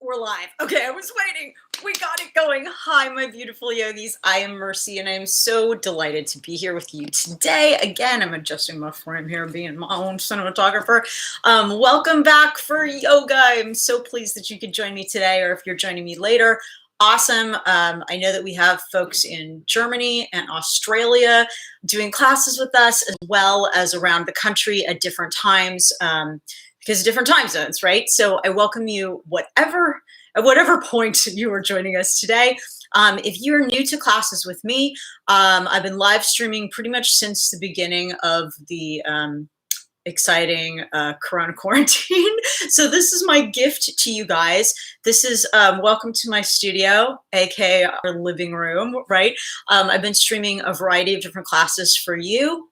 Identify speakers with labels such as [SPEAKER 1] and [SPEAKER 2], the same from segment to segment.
[SPEAKER 1] We're live. Okay, I was waiting. We got it going. Hi, my beautiful yogis. I am Mercy, and I am so delighted to be here with you today. Again, I'm adjusting my frame here, being my own cinematographer. Welcome back for yoga. I'm so pleased that you could join me today, or if you're joining me later, awesome. I know that we have folks in Germany and Australia doing classes with us, as well as around the country at different times. Because of different time zones, right? So I welcome you at whatever point you are joining us today. If you're new to classes with me, I've been live streaming pretty much since the beginning of the exciting Corona quarantine. So this is my gift to you guys. This is welcome to my studio, aka our living room, right? I've been streaming a variety of different classes for you,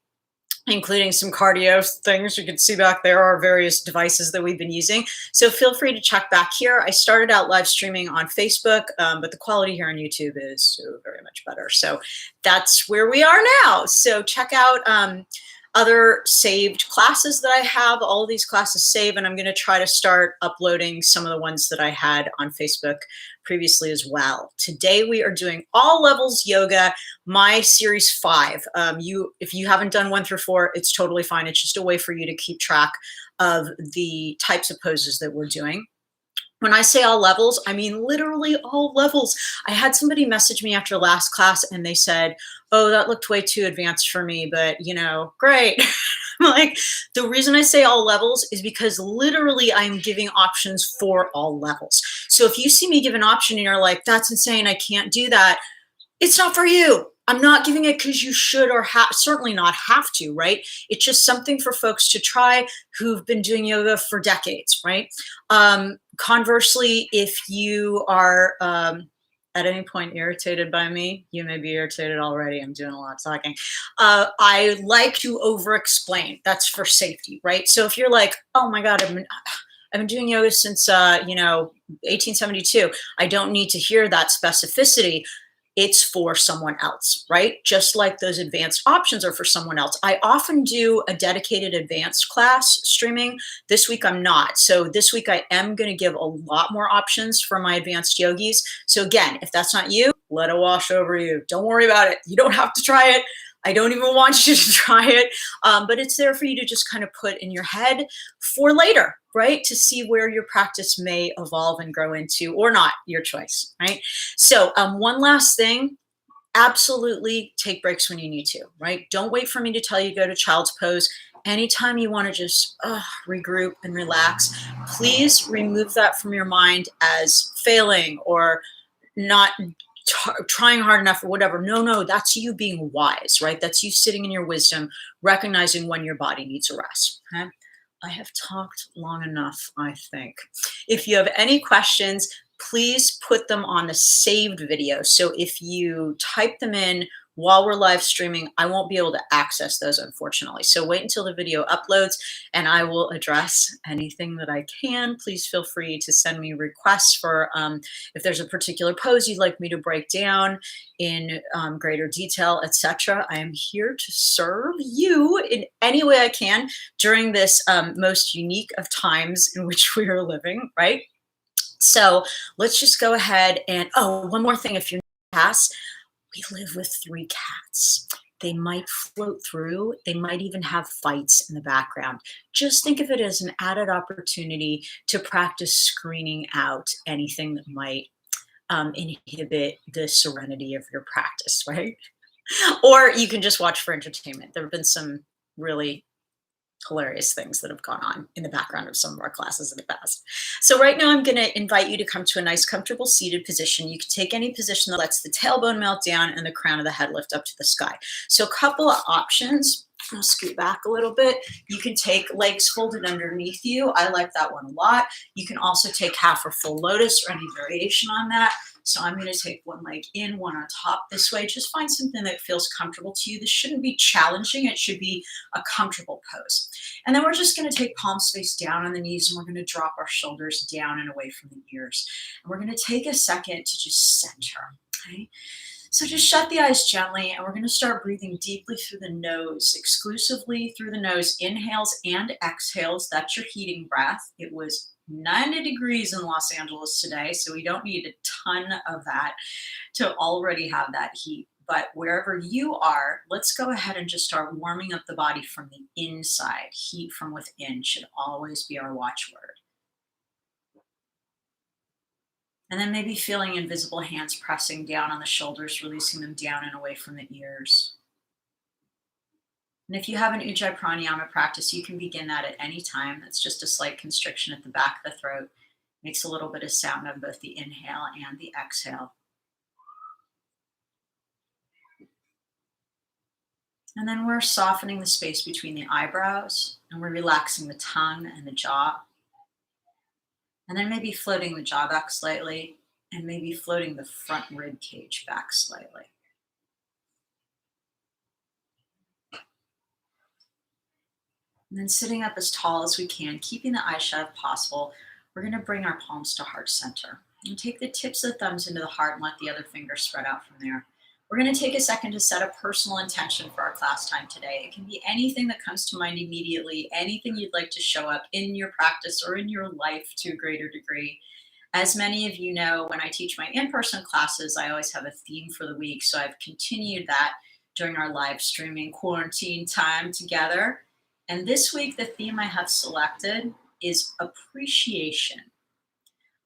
[SPEAKER 1] including some cardio things. You can see back there are various devices that we've been using. So feel free to check back here. I started out live streaming on Facebook, but the quality here on YouTube is so very much better. So that's where we are now. So check out other saved classes that I have. All of these classes save, and I'm going to try to start uploading some of the ones that I had on Facebook previously as well. Today we are doing all levels yoga, my series 5. If you haven't done 1 through 4, it's totally fine. It's just a way for you to keep track of the types of poses that we're doing. When I say all levels, I mean literally all levels. I had somebody message me after last class and they said, oh, that looked way too advanced for me, but great. Like, the reason I say all levels is because literally I'm giving options for all levels. So if you see me give an option and you're like, that's insane, I can't do that, it's not for you. I'm not giving it because you should or certainly not have to, right? It's just something for folks to try who've been doing yoga for decades, right? Conversely, if you are at any point irritated by me, you may be irritated already. I'm doing a lot of talking. I like to over-explain. That's for safety, right? So if you're like, oh my God, I've been doing yoga since 1872. I don't need to hear that specificity. It's for someone else, right? Just like those advanced options are for someone else. I often do a dedicated advanced class streaming. This week I'm not. So this week I am going to give a lot more options for my advanced yogis. So again, if that's not you, let it wash over you. Don't worry about it. You don't have to try it. I don't even want you to try it, but it's there for you to just kind of put in your head for later, right? To see where your practice may evolve and grow into, or not, your choice, right? So one last thing, absolutely take breaks when you need to, right? Don't wait for me to tell you go to child's pose. Anytime you want to just regroup and relax, please remove that from your mind as failing or not trying hard enough or whatever. No, that's you being wise, right? That's you sitting in your wisdom, recognizing when your body needs a rest. Okay? I have talked long enough, I think. If you have any questions, please put them on the saved video. So if you type them in while we're live streaming, I won't be able to access those, unfortunately. So wait until the video uploads and I will address anything that I can. Please feel free to send me requests for if there's a particular pose you'd like me to break down in greater detail, etc. I am here to serve you in any way I can during this most unique of times in which we are living, right? So let's just go ahead and, oh, one more thing. If you're new to class, we live with 3 cats. They might float through. They might even have fights in the background. Just think of it as an added opportunity to practice screening out anything that might inhibit the serenity of your practice, right? Or you can just watch for entertainment. There have been some really hilarious things that have gone on in the background of some of our classes in the past. So right now I'm going to invite you to come to a nice comfortable seated position. You can take any position that lets the tailbone melt down and the crown of the head lift up to the sky. So a couple of options. I'll scoot back a little bit. You can take legs folded underneath you. I like that one a lot. You can also take half or full lotus or any variation on that. So I'm going to take one leg in, one on top this way. Just find something that feels comfortable to you. This shouldn't be challenging. It should be a comfortable pose. And then we're just going to take palms face down on the knees and we're going to drop our shoulders down and away from the ears. And we're going to take a second to just center. Okay? So just shut the eyes gently, and we're going to start breathing deeply through the nose, exclusively through the nose, inhales and exhales. That's your heating breath. It was 90 degrees in Los Angeles today, so we don't need a ton of that to already have that heat. But wherever you are, let's go ahead and just start warming up the body from the inside. Heat from within should always be our watchword. And then maybe feeling invisible hands pressing down on the shoulders, releasing them down and away from the ears. And if you have an Ujjayi Pranayama practice, you can begin that at any time. That's just a slight constriction at the back of the throat. Makes a little bit of sound on both the inhale and the exhale. And then we're softening the space between the eyebrows, and we're relaxing the tongue and the jaw. And then maybe floating the jaw back slightly, and maybe floating the front rib cage back slightly. And then sitting up as tall as we can, keeping the eyes shut if possible, we're going to bring our palms to heart center. And take the tips of the thumbs into the heart and let the other fingers spread out from there. We're going to take a second to set a personal intention for our class time today. It can be anything that comes to mind immediately, anything you'd like to show up in your practice or in your life to a greater degree. As many of you know, when I teach my in-person classes, I always have a theme for the week. So I've continued that during our live streaming quarantine time together. And this week, the theme I have selected is appreciation.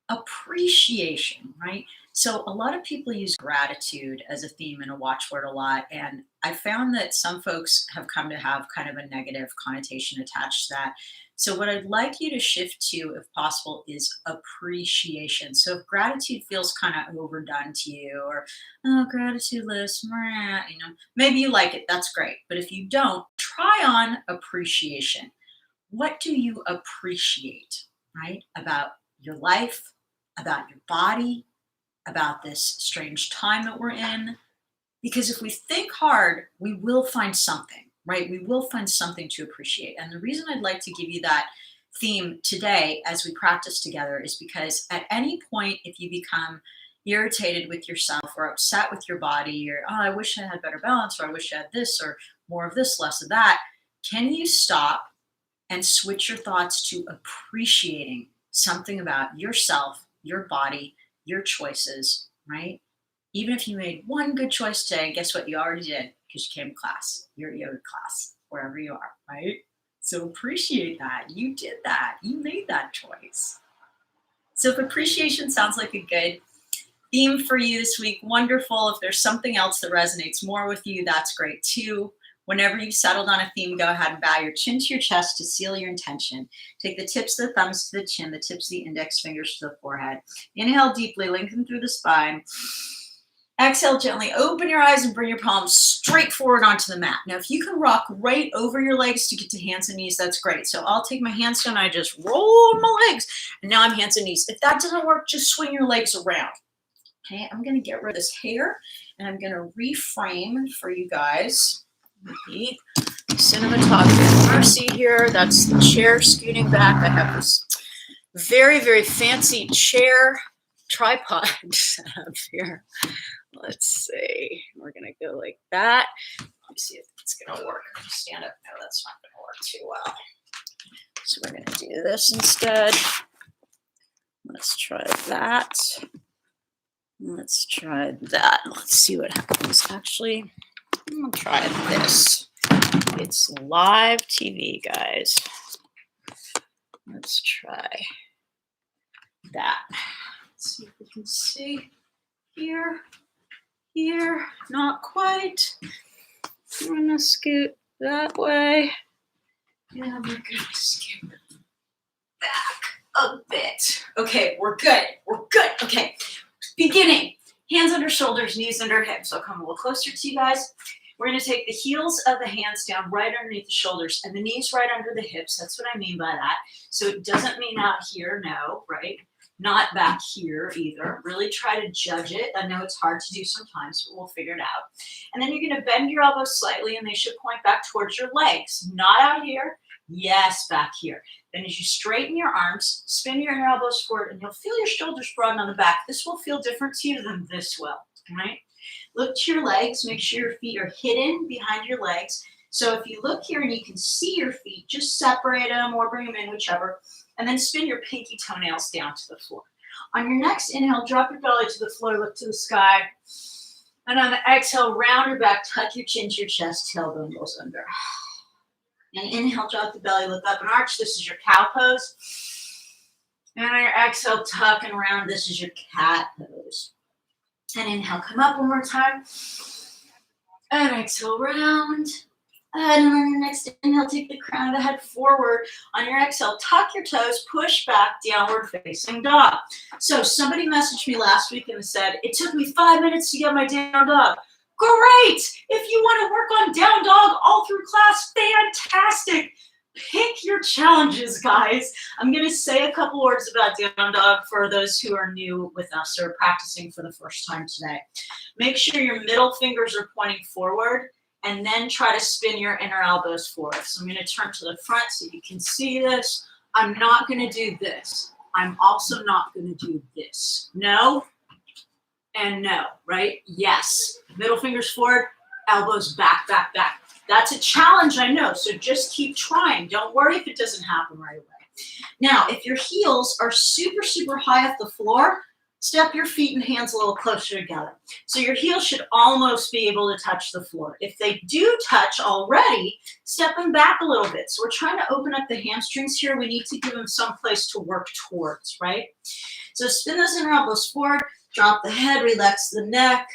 [SPEAKER 1] Appreciation, right? So a lot of people use gratitude as a theme and a watchword a lot. And I found that some folks have come to have kind of a negative connotation attached to that. So what I'd like you to shift to, if possible, is appreciation. So if gratitude feels kind of overdone to you, or, oh, gratitude list, maybe you like it, that's great. But if you don't, try on appreciation. What do you appreciate, right? About your life, about your body, about this strange time that we're in. Because if we think hard, we will find something, right? We will find something to appreciate. And the reason I'd like to give you that theme today as we practice together is because at any point, if you become irritated with yourself or upset with your body, or, oh, I wish I had better balance, or I wish I had this, or more of this, less of that, can you stop and switch your thoughts to appreciating something about yourself, your body, your choices, right? Even if you made one good choice today, guess what? You already did because you came to class, your yoga class, wherever you are, right? So appreciate that. You did that. You made that choice. So if appreciation sounds like a good theme for you this week, wonderful. If there's something else that resonates more with you, that's great too. Whenever you've settled on a theme, go ahead and bow your chin to your chest to seal your intention. Take the tips of the thumbs to the chin, the tips of the index fingers to the forehead. Inhale deeply, lengthen through the spine. Exhale gently, open your eyes and bring your palms straight forward onto the mat. Now, if you can rock right over your legs to get to hands and knees, that's great. So I'll take my hands down, I just roll my legs, and now I'm hands and knees. If that doesn't work, just swing your legs around. Okay, I'm gonna get rid of this hair, and I'm gonna reframe for you guys. The cinematographer Mercy here. That's the chair scooting back. I have this very, very fancy chair tripod set up here. Let's see. We're going to go like that. Let me see if it's going to work. Stand up. No, that's not going to work too well. So we're going to do this instead. Let's try that. Let's try that. Let's see what happens. Actually, I'm going to try this. It's live TV, guys. Let's try that. Let's see if we can see here. Here, not quite. I'm gonna scoot that way. Yeah, we're gonna scoot back a bit. Okay, we're good. We're good. Okay, beginning. Hands under shoulders, knees under hips. I'll come a little closer to you guys. We're gonna take the heels of the hands down right underneath the shoulders and the knees right under the hips. That's what I mean by that. So it doesn't mean out here, no, right? Not back here either. Really try to judge it. I know it's hard to do sometimes, but we'll figure it out. And then you're going to bend your elbows slightly, and they should point back towards your legs. Not out here. Yes, back here. Then as you straighten your arms, spin your elbows forward, and you'll feel your shoulders broaden on the back. This will feel different to you than this will, right? Look to your legs. Make sure your feet are hidden behind your legs. So if you look here and you can see your feet, just separate them or bring them in, whichever, and then spin your pinky toenails down to the floor. On your next inhale, drop your belly to the floor, look to the sky. And on the exhale, round your back, tuck your chin to your chest, tailbone goes under. And inhale, drop the belly, look up and arch. This is your cow pose. And on your exhale, tuck and round. This is your cat pose. And inhale, come up one more time. And exhale, round. And on your next inhale, take the crown of the head forward. On your exhale, tuck your toes, push back, downward facing dog. So somebody messaged me last week and said, it took me 5 minutes to get my down dog. Great! If you want to work on down dog all through class, fantastic. Pick your challenges, guys. I'm going to say a couple words about down dog for those who are new with us or practicing for the first time today. Make sure your middle fingers are pointing forward, and then try to spin your inner elbows forward. So I'm going to turn to the front so you can see this. I'm not going to do this. I'm also not going to do this. No and no, right? Yes. Middle fingers forward, elbows back, back, back. That's a challenge, I know, so just keep trying. Don't worry if it doesn't happen right away. Now, if your heels are super, super high off the floor, step your feet and hands a little closer together. So your heels should almost be able to touch the floor. If they do touch already, step them back a little bit. So we're trying to open up the hamstrings here. We need to give them some place to work towards, right? So spin those inner elbows forward, drop the head, relax the neck.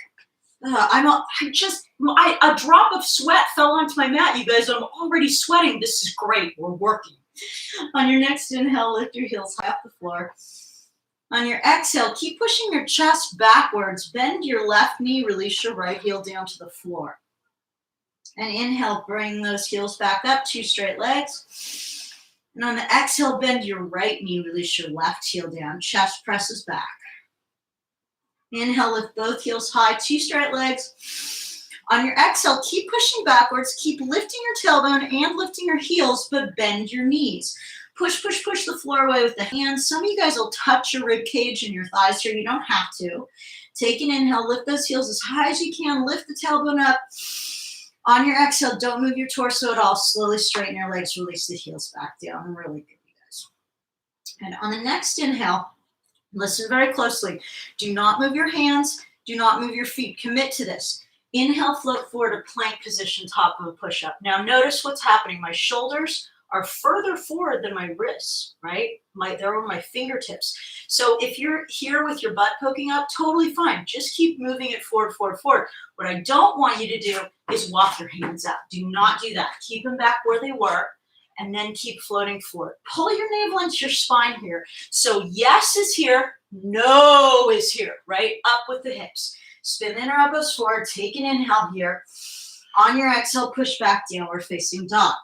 [SPEAKER 1] A drop of sweat fell onto my mat, you guys. I'm already sweating. This is great. We're working. On your next inhale, lift your heels high off the floor. On your exhale, keep pushing your chest backwards. Bend your left knee, release your right heel down to the floor. And inhale, bring those heels back up, 2 straight legs. And on the exhale, bend your right knee, release your left heel down, chest presses back. Inhale, lift both heels high, 2 straight legs. On your exhale, keep pushing backwards, keep lifting your tailbone and lifting your heels, but bend your knees. Push, push, push the floor away with the hands. Some of you guys will touch your rib cage and your thighs here. You don't have to. Take an inhale, lift those heels as high as you can. Lift the tailbone up. On your exhale, don't move your torso at all. Slowly straighten your legs. Release the heels back down. Really good, you guys. And on the next inhale, listen very closely. Do not move your hands. Do not move your feet. Commit to this. Inhale, float forward to plank position, top of a push-up. Now notice what's happening. My shoulders are further forward than my wrists, right? They're on my fingertips. So if you're here with your butt poking up, totally fine. Just keep moving it forward, forward, forward. What I don't want you to do is walk your hands out. Do not do that. Keep them back where they were, and then keep floating forward. Pull your navel into your spine here. So yes is here, no is here, right? Up with the hips. Spin the inner elbows forward. Take an inhale here. On your exhale, push back, downward facing dog.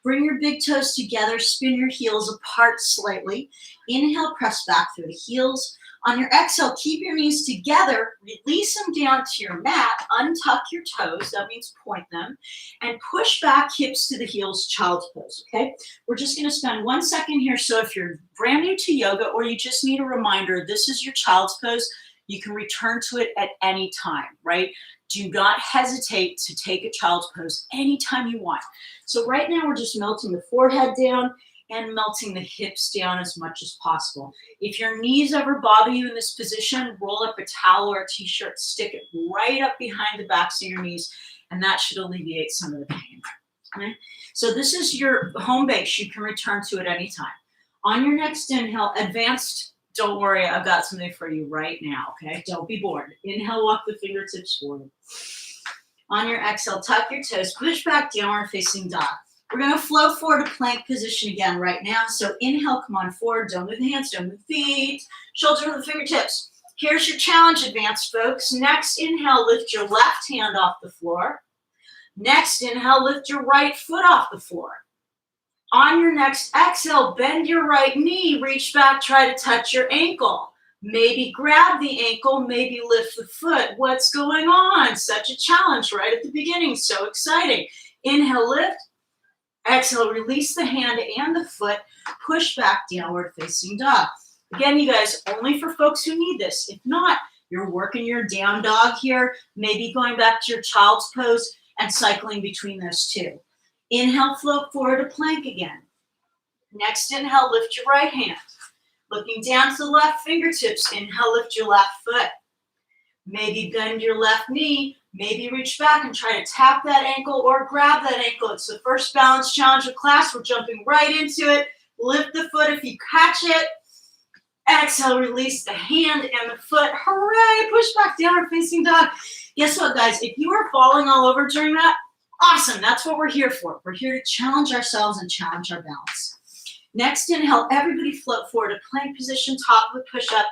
[SPEAKER 1] Bring your big toes together, spin your heels apart slightly. Inhale, press back through the heels. On your exhale, keep your knees together, release them down to your mat, untuck your toes, that means point them, and push back hips to the heels, child's pose, okay? We're just gonna spend 1 second here, so if you're brand new to yoga or you just need a reminder, this is your child's pose, you can return to it at any time, right? Do not hesitate to take a child's pose anytime you want. So right now we're just melting the forehead down and melting the hips down as much as possible. If your knees ever bother you in this position, roll up a towel or a t-shirt, stick it right up behind the backs of your knees, and that should alleviate some of the pain. Okay? So this is your home base. You can return to it anytime. On your next inhale, advanced, don't worry, I've got something for you right now, okay? Don't be bored. Inhale, walk the fingertips forward. On your exhale, tuck your toes, push back, downward facing dog. We're gonna flow forward to plank position again right now. So inhale, come on forward, don't move the hands, don't move the feet. Shoulders over the fingertips. Here's your challenge, advanced folks. Next inhale, lift your left hand off the floor. Next inhale, lift your right foot off the floor. On your next exhale, bend your right knee, reach back, try to touch your ankle. Maybe grab the ankle, maybe lift the foot. What's going on? Such a challenge right at the beginning, so exciting. Inhale, lift. Exhale, release the hand and the foot, push back, downward facing dog. Again, you guys, only for folks who need this. If not, You're working your down dog here, maybe going back to your child's pose and cycling between those two. Inhale, float forward to plank again. Next inhale, lift your right hand. Looking down to the left fingertips, inhale, lift your left foot. Maybe bend your left knee, maybe reach back and try to tap that ankle or grab that ankle. It's the first balance challenge of class. We're jumping right into it. Lift the foot if you catch it. Exhale, release the hand and the foot. Hooray, push back, downward facing dog. Guess what, guys? If you are falling all over during that, awesome. That's what we're here for. We're here to challenge ourselves and challenge our balance. Next inhale, everybody float forward to plank position, top of the push-up.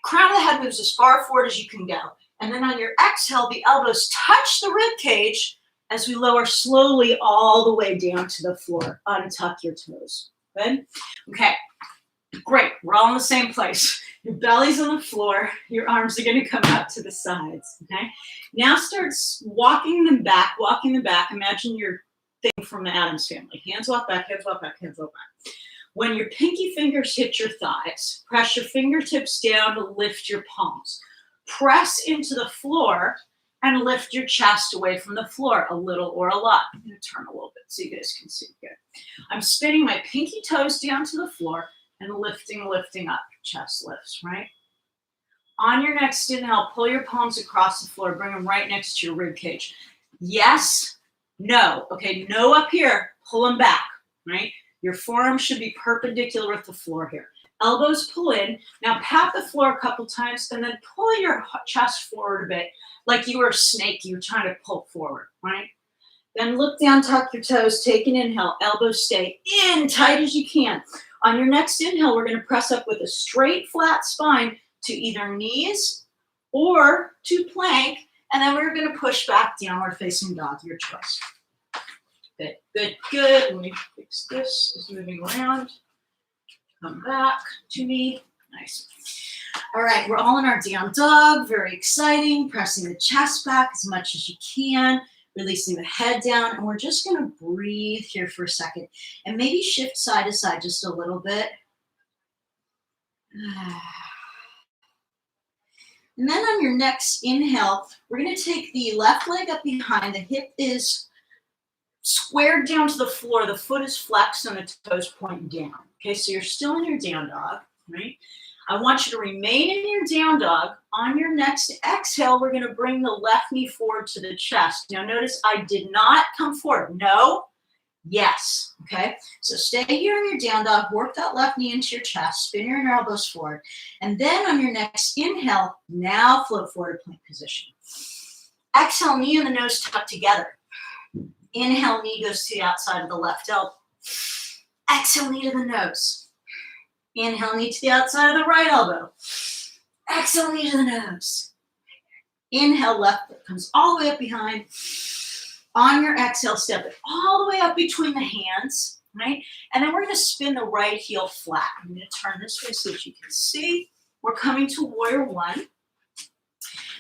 [SPEAKER 1] Crown of the head moves as far forward as you can go. And then on your exhale, the elbows touch the rib cage as we lower slowly all the way down to the floor. Untuck your toes. Good? Okay. Great. We're all in the same place. Your belly's on the floor. Your arms are going to come out to the sides. Okay? Now start walking them back, walking them back. Imagine your thing from the Addams family. Hands walk back, hands walk back, hands walk back. When your pinky fingers hit your thighs, press your fingertips down to lift your palms. Press into the floor and lift your chest away from the floor, a little or a lot. I'm going to turn a little bit so you guys can see. Good. I'm spinning my pinky toes down to the floor and lifting up. Chest lifts, right? On your next inhale, pull your palms across the floor. Bring them right next to your rib cage. Yes, no. Okay, no up here. Pull them back, right? Your forearm should be perpendicular with the floor here. Elbows pull in. Now pat the floor a couple times and then pull your chest forward a bit like you were a snake you were trying to pull forward, right? Then look down, tuck your toes, take an inhale. Elbows stay in tight as you can. On your next inhale, we're going to press up with a straight, flat spine to either knees or to plank. And then we're going to push back, downward facing dog, your choice. Good, good, good. Let me fix this. It's moving around. Come back to me. Nice. All right, we're all in our down dog. Very exciting. Pressing the chest back as much as you can. Releasing the head down. And we're just going to breathe here for a second. And maybe shift side to side just a little bit. And then on your next inhale, we're going to take the left leg up behind. The hip is squared down to the floor. The foot is flexed and the toes point down. Okay, so you're still in your down dog, right? I want you to remain in your down dog. On your next exhale, we're going to bring the left knee forward to the chest. Now notice I did not come forward. No, yes. Okay, so stay here in your down dog. Work that left knee into your chest. Spin your elbows forward. And then on your next inhale, now float forward to plank position. Exhale, knee and the nose tucked together. Inhale, knee goes to the outside of the left elbow. Exhale, knee to the nose. Inhale, knee to the outside of the right elbow. Exhale, knee to the nose. Inhale, left foot comes all the way up behind. On your exhale, step it all the way up between the hands, right? And then we're going to spin the right heel flat. I'm going to turn this way so that you can see. We're coming to warrior one.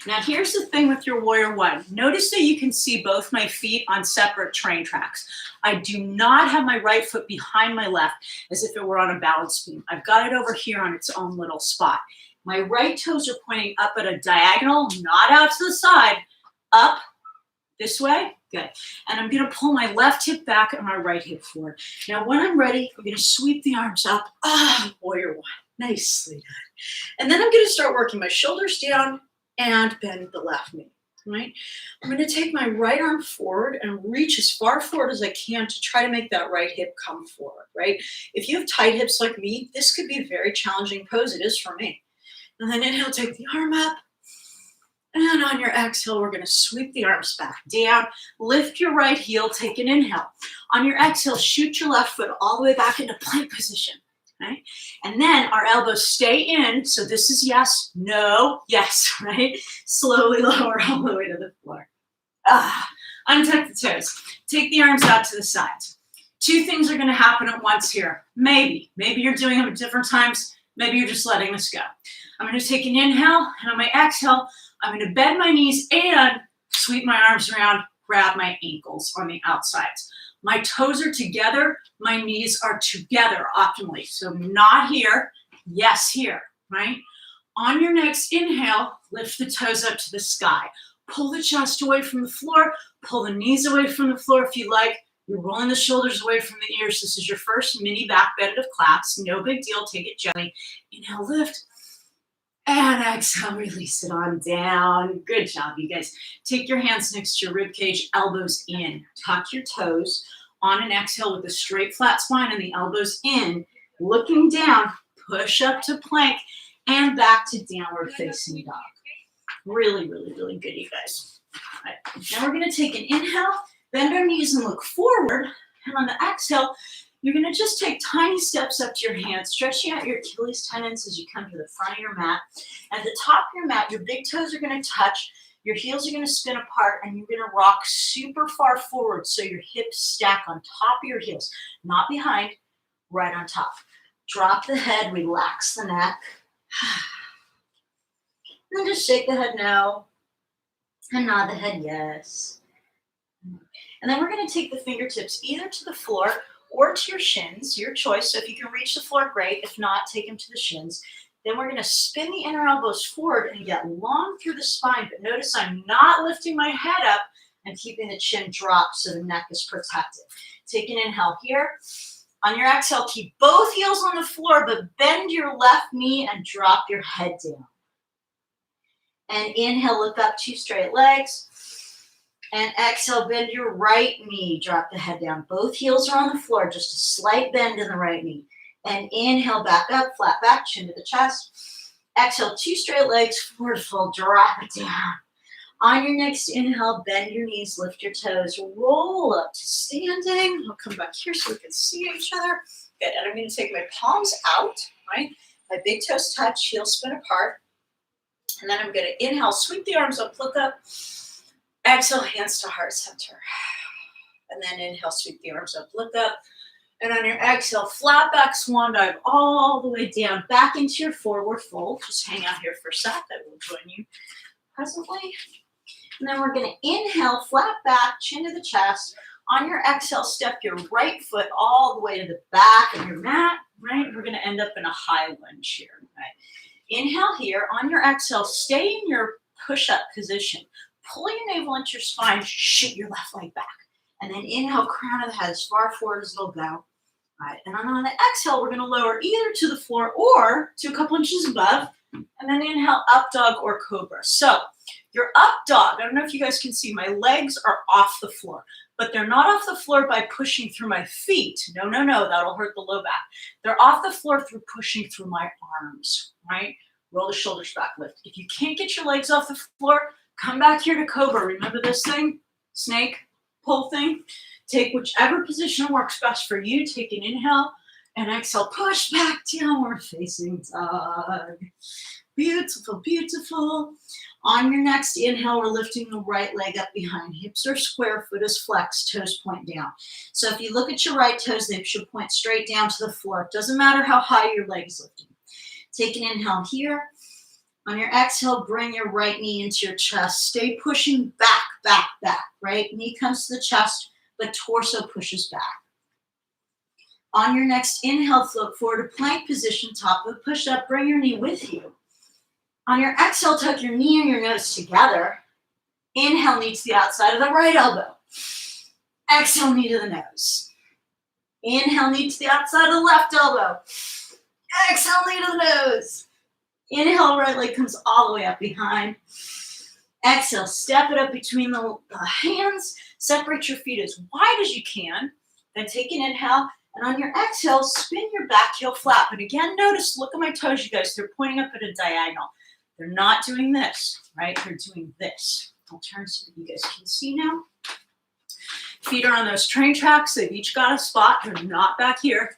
[SPEAKER 1] Now, here's the thing with your warrior one. Notice that you can see both my feet on separate train tracks. I do not have my right foot behind my left as if it were on a balance beam. I've got it over here on its own little spot. My right toes are pointing up at a diagonal, not out to the side, up this way. Good. And I'm going to pull my left hip back and my right hip forward. Now, when I'm ready, I'm going to sweep the arms up. Warrior one. Nicely done. And then I'm going to start working my shoulders down and bend the left knee, right? I'm going to take my right arm forward and reach as far forward as I can to try to make that right hip come forward, right? If you have tight hips like me, this could be a very challenging pose. It is for me. And then inhale, take the arm up. And on your exhale, we're going to sweep the arms back down. Lift your right heel, take an inhale. On your exhale, shoot your left foot all the way back into plank position. Right? And then our elbows stay in. So this is yes, no, yes, right? Slowly lower all the way to the floor. Untuck the toes. Take the arms out to the sides. Two things are going to happen at once here. Maybe you're doing them at different times. Maybe you're just letting this go. I'm going to take an inhale, and on my exhale, I'm going to bend my knees and sweep my arms around, grab my ankles on the outsides. My toes are together, my knees are together optimally. So not here, yes here, right? On your next inhale, lift the toes up to the sky. Pull the chest away from the floor. Pull the knees away from the floor if you like. You're rolling the shoulders away from the ears. This is your first mini back bend of class. No big deal. Take it gently. Inhale, lift. And exhale, release it on down. Good job, you guys. Take your hands next to your rib cage, elbows in. Tuck your toes. On an exhale with a straight flat spine and the elbows in. Looking down, push up to plank and back to downward facing dog. Really, really, really good, you guys. All right. Now we're going to take an inhale, bend our knees and look forward. And on the exhale, you're going to just take tiny steps up to your hands, stretching out your Achilles tendons as you come to the front of your mat. At the top of your mat, your big toes are going to touch, your heels are going to spin apart, and you're going to rock super far forward so your hips stack on top of your heels, not behind, right on top. Drop the head, relax the neck. And then just shake the head no, and nod the head yes. And then we're going to take the fingertips either to the floor or to your shins, your choice. So if you can reach the floor, great. If not, take them to the shins. Then we're going to spin the inner elbows forward and get long through the spine. But notice I'm not lifting my head up and keeping the chin dropped so the neck is protected. Take an inhale here. On your exhale, keep both heels on the floor, but bend your left knee and drop your head down. And inhale, look up, 2 straight legs. And exhale, bend your right knee, drop the head down. Both heels are on the floor, just a slight bend in the right knee. And inhale, back up, flat back, chin to the chest. Exhale, 2 straight legs, forward fold, drop it down. On your next inhale, bend your knees, lift your toes, roll up to standing. I'll come back here so we can see each other. Good, and I'm going to take my palms out, right? My big toes touch, heels spin apart. And then I'm going to inhale, sweep the arms up, look up. Exhale, hands to heart center. And then inhale, sweep the arms up, look up. And on your exhale, flat back swan dive all the way down, back into your forward fold. Just hang out here for a sec. I will join you presently. And then we're going to inhale, flat back, chin to the chest. On your exhale, step your right foot all the way to the back of your mat, right? We're going to end up in a high lunge here, right? Inhale here. On your exhale, stay in your push-up position. Pull your navel into your spine, shoot your left leg back. And then inhale, crown of the head as far forward as it'll go. All right, and on the exhale, we're going to lower either to the floor or to a couple inches above. And then inhale, up dog or cobra. So your up dog, I don't know if you guys can see, my legs are off the floor. But they're not off the floor by pushing through my feet. No, that'll hurt the low back. They're off the floor through pushing through my arms, right? Roll the shoulders back, lift. If you can't get your legs off the floor, come back here to cobra. Remember this thing? Snake, pull thing. Take whichever position works best for you. Take an inhale and exhale. Push back, downward facing dog. Beautiful, beautiful. On your next inhale, we're lifting the right leg up behind. Hips are square, foot is flexed, toes point down. So if you look at your right toes, they should point straight down to the floor. It doesn't matter how high your leg is lifting. Take an inhale here. On your exhale, bring your right knee into your chest. Stay pushing back, back, back, right? Knee comes to the chest, but torso pushes back. On your next inhale, float forward to plank position, top of the push-up. Bring your knee with you. On your exhale, tuck your knee and your nose together. Inhale, knee to the outside of the right elbow. Exhale, knee to the nose. Inhale, knee to the outside of the left elbow. Exhale, knee to the nose. Inhale, right leg comes all the way up behind. Exhale, step it up between the hands. Separate your feet as wide as you can. Then take an inhale. And on your exhale, spin your back heel flat. But again, notice, look at my toes, you guys. They're pointing up at a diagonal. They're not doing this, right? They're doing this. I'll turn so that you guys can see now. Feet are on those train tracks. They've each got a spot. They're not back here.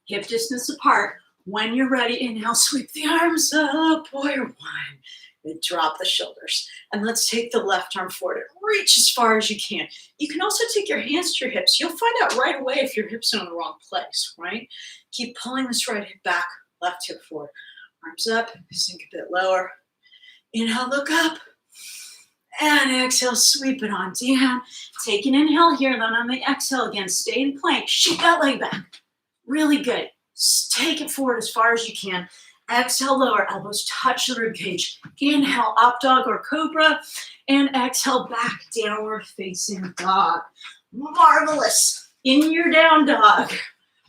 [SPEAKER 1] Hip distance apart. When you're ready, inhale, sweep the arms up. Warrior one. Then drop the shoulders. And let's take the left arm forward and reach as far as you can. You can also take your hands to your hips. You'll find out right away if your hips are in the wrong place, right? Keep pulling this right hip back, left hip forward. Arms up, sink a bit lower. Inhale, look up. And exhale, sweep it on down. Take an inhale here, then on the exhale again, stay in plank. Shoot that leg back. Really good. Take it forward as far as you can. Exhale, lower elbows touch the rib cage. Inhale, up dog or cobra. And exhale, back downward facing dog. Marvelous. In your down dog,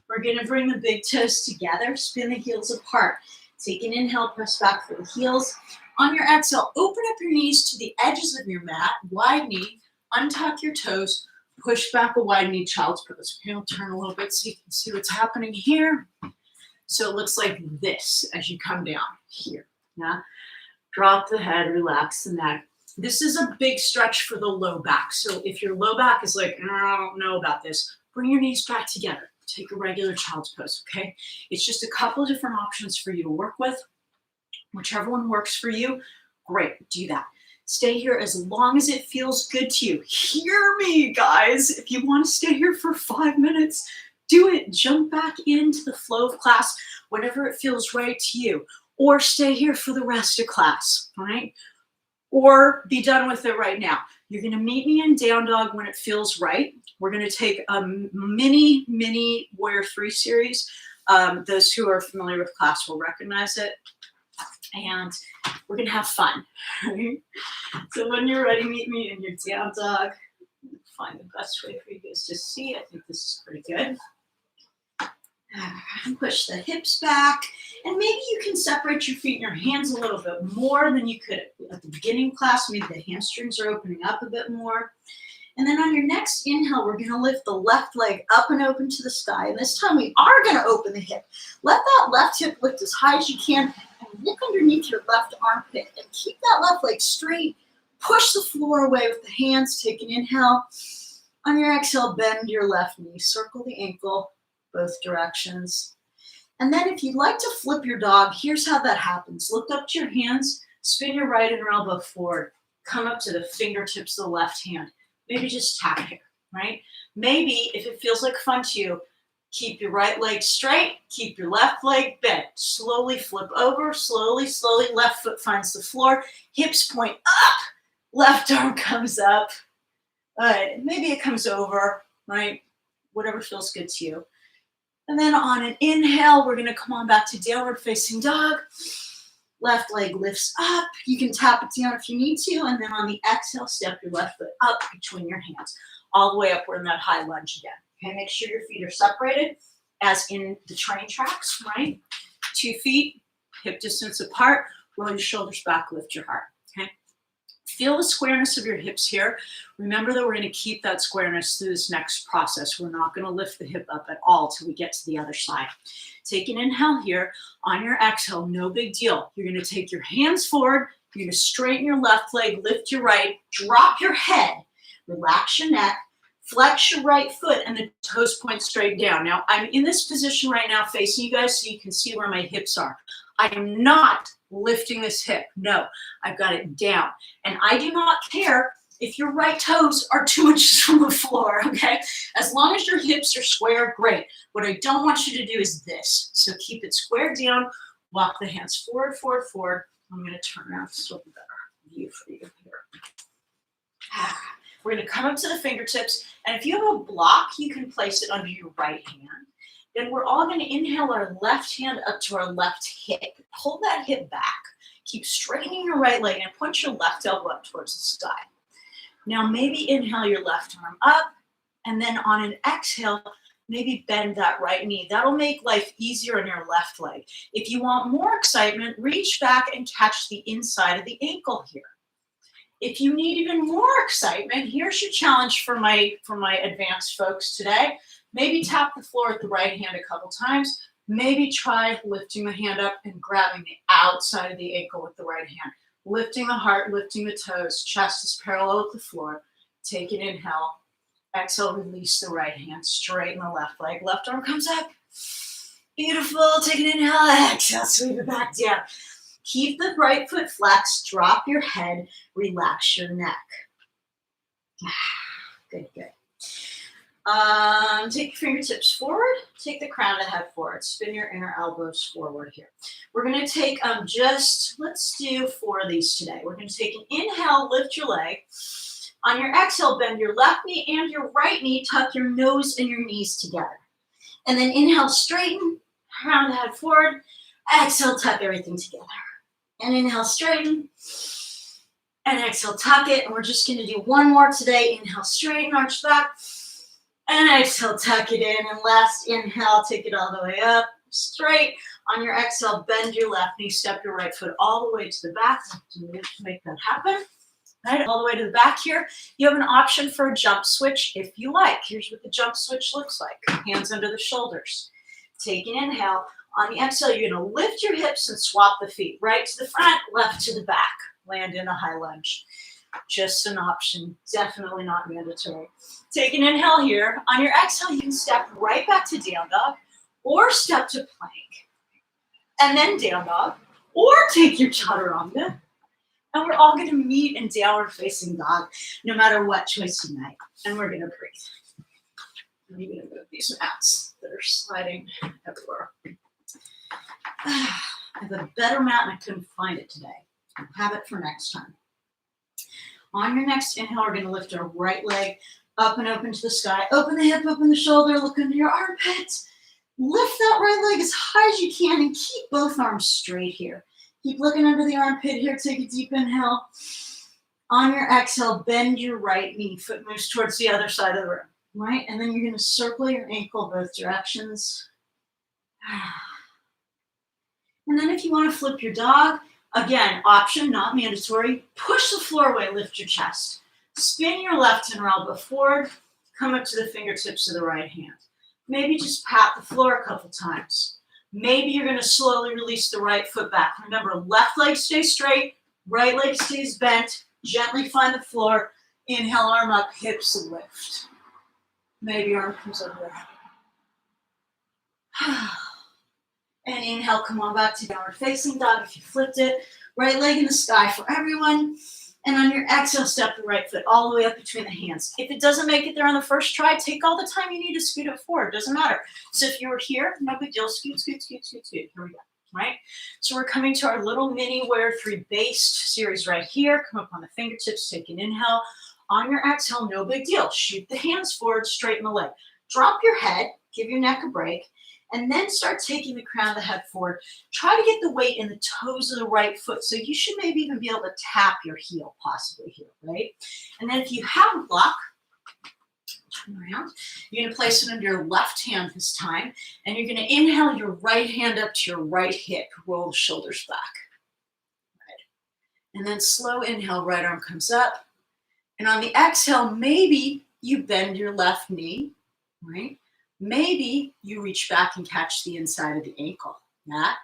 [SPEAKER 1] we're going to bring the big toes together, spin the heels apart. Take an inhale, press back for the heels. On your exhale, open up your knees to the edges of your mat, wide knee, untuck your toes, push back a wide knee, child's pose. Okay, I'll turn a little bit so you can see what's happening here. So it looks like this as you come down here. Yeah? Drop the head, relax the neck. This is a big stretch for the low back. So if your low back is like, I don't know about this, bring your knees back together. Take a regular child's pose, okay? It's just a couple of different options for you to work with. Whichever one works for you, great, do that. Stay here as long as it feels good to you. Hear me, guys. If you want to stay here for 5 minutes, do it. Jump back into the flow of class whenever it feels right to you. Or stay here for the rest of class, all right? Or be done with it right now. You're going to meet me in down dog when it feels right. We're going to take a mini Warrior 3 series. Those who are familiar with class will recognize it. And we're going to have fun. Right? So when you're ready, meet me in your down dog. Find the best way for you guys to see. I think this is pretty good. Push the hips back. And maybe you can separate your feet and your hands a little bit more than you could at the beginning of class. Maybe the hamstrings are opening up a bit more. And then on your next inhale, we're going to lift the left leg up and open to the sky. And this time we are going to open the hip. Let that left hip lift as high as you can and look underneath your left armpit and keep that left leg straight. Push the floor away with the hands. Take an inhale. On your exhale, bend your left knee. Circle the ankle both directions. And then if you'd like to flip your dog, here's how that happens. Look up to your hands. Spin your right inner elbow forward. Come up to the fingertips of the left hand. Maybe just tap here, right? Maybe if it feels like fun to you, keep your right leg straight, keep your left leg bent. Slowly flip over, slowly, left foot finds the floor, hips point up, left arm comes up. All right, maybe it comes over, right? Whatever feels good to you. And then on an inhale, we're gonna come on back to downward facing dog. Left leg lifts up. You can tap it down if you need to. And then on the exhale, step your left foot up between your hands, all the way up. We're in that high lunge again. Okay, make sure your feet are separated as in the train tracks, right? 2 feet, hip distance apart. Roll your shoulders back, lift your heart, okay? Feel the squareness of your hips here. Remember that we're going to keep that squareness through this next process. We're not going to lift the hip up at all till we get to the other side. Take an inhale here. On your exhale, no big deal. You're going to take your hands forward. You're going to straighten your left leg, lift your right, drop your head, relax your neck, flex your right foot, and the toes point straight down. Now, I'm in this position right now facing you guys so you can see where my hips are. I am not lifting this hip. No, I've got it down. And I do not care if your right toes are 2 inches from the floor, okay? As long as your hips are square, great. What I don't want you to do is this. So keep it squared down, walk the hands forward, forward, forward. I'm gonna turn around so a better view for you here. We're gonna come up to the fingertips, and if you have a block, you can place it under your right hand. Then we're all gonna inhale our left hand up to our left hip. Pull that hip back. Keep straightening your right leg and point your left elbow up towards the sky. Now maybe inhale your left arm up, and then on an exhale, maybe bend that right knee. That'll make life easier on your left leg. If you want more excitement, reach back and catch the inside of the ankle here. If you need even more excitement, here's your challenge for my advanced folks today. Maybe tap the floor with the right hand a couple times. Maybe try lifting the hand up and grabbing the outside of the ankle with the right hand. Lifting the heart, lifting the toes, chest is parallel with the floor. Take an inhale. Exhale, release the right hand, straighten the left leg. Left arm comes up. Beautiful. Take an inhale, exhale, sweep it back down. Keep the right foot flexed, drop your head, relax your neck. Good, good. Take your fingertips forward, take the crown of the head forward, spin your inner elbows forward here. We're going to take let's do 4 of these today. We're going to take an inhale, lift your leg. On your exhale, bend your left knee and your right knee, tuck your nose and your knees together. And then inhale, straighten, crown of the head forward, Exhale, tuck everything together. And inhale, straighten. And exhale, tuck it. And we're just going to do one more today. Inhale, straighten, arch back. And exhale, tuck it in. And last inhale, take it all the way up, straight. On your exhale, bend your left knee, step your right foot all the way to the back. To make that happen. Right, all the way to the back here. You have an option for a jump switch if you like. Here's what the jump switch looks like. Hands under the shoulders. Take an inhale. On the exhale, you're going to lift your hips and swap the feet. Right to the front, left to the back. Land in a high lunge. Just an option. Definitely not mandatory. Take an inhale here. On your exhale, you can step right back to down dog or step to plank. And then down dog or take your chaturanga. And we're all going to meet in downward facing dog, no matter what choice you make. And we're going to breathe. I'm going to move these mats that are sliding everywhere. I have a better mat and I couldn't find it today. I'll have it for next time. On your next inhale, we're going to lift our right leg up and open to the sky. Open the hip, open the shoulder, look under your armpits. Lift that right leg as high as you can and keep both arms straight here. Keep looking under the armpit here. Take a deep inhale. On your exhale, bend your right knee. Foot moves towards the other side of the room. Right? And then you're going to circle your ankle both directions. And then if you want to flip your dog, again, option, not mandatory. Push the floor away, lift your chest. Spin your left inner elbow forward. Come up to the fingertips of the right hand. Maybe just pat the floor a couple times. Maybe you're going to slowly release the right foot back. Remember, left leg stays straight, right leg stays bent. Gently find the floor. Inhale, arm up, hips lift. Maybe arm comes over there. And inhale, come on back to downward facing dog if you flipped it. Right leg in the sky for everyone. And on your exhale, step the right foot all the way up between the hands. If it doesn't make it there on the first try, take all the time you need to scoot it forward. Doesn't matter. So if you were here, no big deal. Scoot, scoot, scoot, scoot, scoot. Here we go. Right? So we're coming to our little mini Warrior 3 based series right here. Come up on the fingertips, take an inhale. On your exhale, no big deal. Shoot the hands forward, straighten the leg. Drop your head, give your neck a break. And then start taking the crown of the head forward. Try to get the weight in the toes of the right foot. So you should maybe even be able to tap your heel possibly here, right? And then if you have a block, turn around. You're going to place it under your left hand this time. And you're going to inhale your right hand up to your right hip. Roll the shoulders back. Right. And then slow inhale, right arm comes up. And on the exhale, maybe you bend your left knee, right? Maybe you reach back and catch the inside of the ankle, that.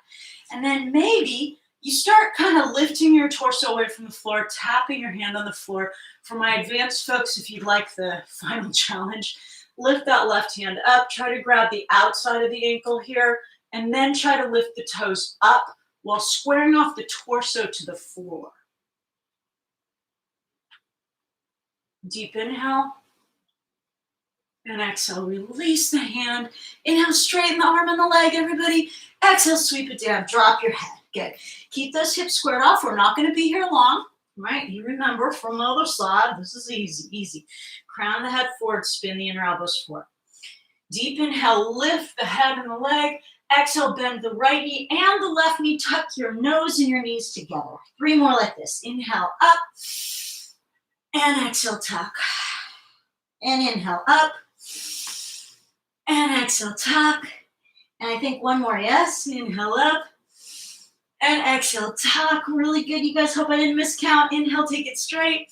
[SPEAKER 1] And then maybe you start kind of lifting your torso away from the floor, tapping your hand on the floor. For my advanced folks, if you'd like the final challenge, lift that left hand up, try to grab the outside of the ankle here, and then try to lift the toes up while squaring off the torso to the floor. Deep inhale. And exhale, release the hand. Inhale, straighten the arm and the leg, everybody. Exhale, sweep it down, drop your head. Good. Keep those hips squared off. We're not going to be here long, right? You remember from the other side, this is easy, easy. Crown the head forward, spin the inner elbows forward. Deep inhale, lift the head and the leg. Exhale, bend the right knee and the left knee. Tuck your nose and your knees together. 3 more like this. Inhale, up. And exhale, tuck. And inhale, up. And exhale, tuck. And I think one more, yes. Inhale up. And exhale, tuck. Really good, you guys. Hope I didn't miscount. Inhale, take it straight.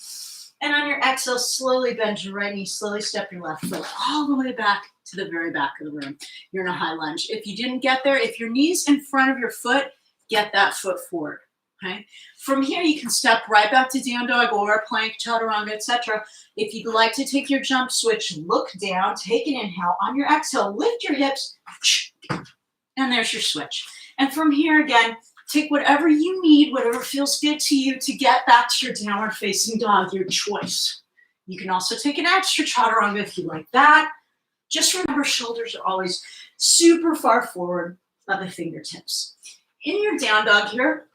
[SPEAKER 1] And on your exhale, slowly bend your right knee. Slowly step your left foot all the way back to the very back of the room. You're in a high lunge. If you didn't get there, if your knee's in front of your foot, get that foot forward. Okay. From here, you can step right back to down dog or plank, chaturanga, etc. If you'd like to take your jump switch, look down, take an inhale. On your exhale, lift your hips, and there's your switch. And from here, again, take whatever you need, whatever feels good to you to get back to your downward facing dog, your choice. You can also take an extra chaturanga if you like that. Just remember, shoulders are always super far forward of the fingertips. In your down dog here,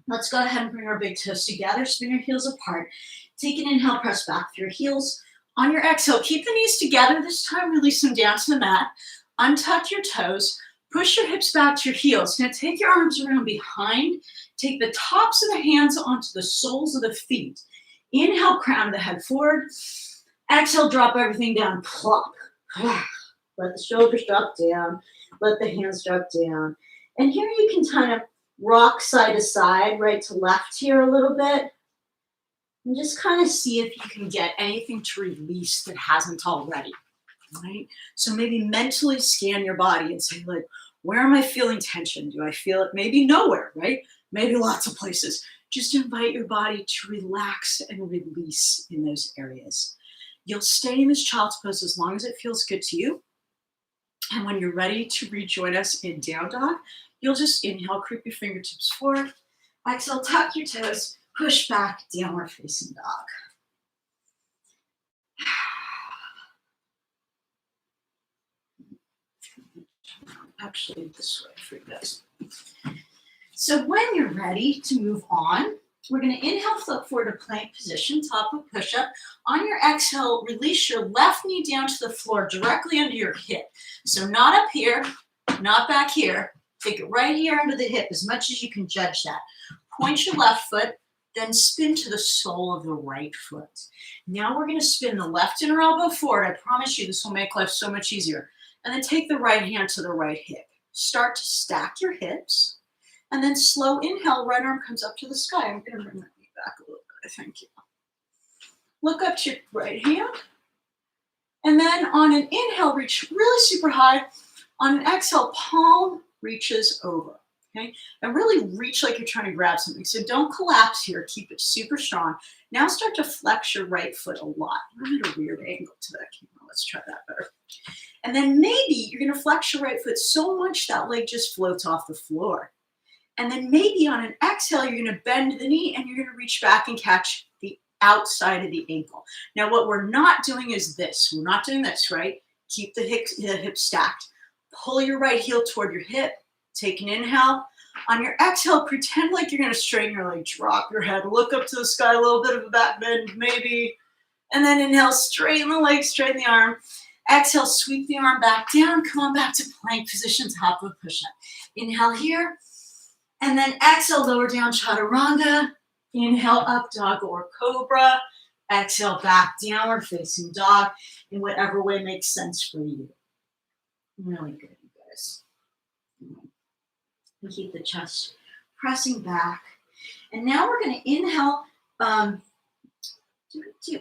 [SPEAKER 1] let's go ahead and bring our big toes together, spin your heels apart. Take an inhale, press back through your heels. On your exhale, keep the knees together this time, release them down to the mat. Untuck your toes, Push your hips back to your heels. Now take your arms around behind. Take the tops of the hands onto the soles of the feet. Inhale, crown of the head forward. Exhale, drop everything down. Plop. Let the shoulders drop down. Let the hands drop down. And here you can kind of rock side to side, right to left here a little bit. And just kind of see if you can get anything to release that hasn't already. Right? So maybe mentally scan your body and say, like, where am I feeling tension? Do I feel it? Maybe nowhere, right? Maybe lots of places. Just invite your body to relax and release in those areas. You'll stay in this child's pose as long as it feels good to you. And when you're ready to rejoin us in down dog, you'll just inhale, creep your fingertips forward. Exhale, tuck your toes, push back, downward facing dog. Actually, this way for you guys. So when you're ready to move on, we're going to inhale, flip forward to plank position, top of push-up. On your exhale, release your left knee down to the floor, directly under your hip. So not up here, not back here. Take it right here under the hip, as much as you can judge that. Point your left foot, then spin to the sole of the right foot. Now we're going to spin the left inner elbow forward. I promise you this will make life so much easier. And then take the right hand to the right hip. Start to stack your hips. And then slow inhale, right arm comes up to the sky. I'm going to bring my knee back a little bit, thank you. Look up to your right hand. And then on an inhale, reach really super high. On an exhale, palm reaches over. Okay? And really reach like you're trying to grab something. So don't collapse here. Keep it super strong. Now start to flex your right foot a lot. I'm at a weird angle to that camera. Let's try that better. And then maybe you're going to flex your right foot so much that leg just floats off the floor. And then maybe on an exhale, you're going to bend the knee and you're going to reach back and catch the outside of the ankle. Now, what we're not doing is this. We're not doing this, right? Keep the hip stacked. Pull your right heel toward your hip. Take an inhale. On your exhale, pretend like you're going to straighten your leg. Drop your head. Look up to the sky, a little bit of a back bend, maybe. And then inhale, straighten the leg, straighten the arm. Exhale, sweep the arm back down. Come on back to plank position, top of push-up. Inhale here. And then exhale, lower down, chaturanga. Inhale, up dog or cobra. Exhale, back, downward facing dog in whatever way makes sense for you. Really good, you guys. And keep the chest pressing back. And now we're going to inhale.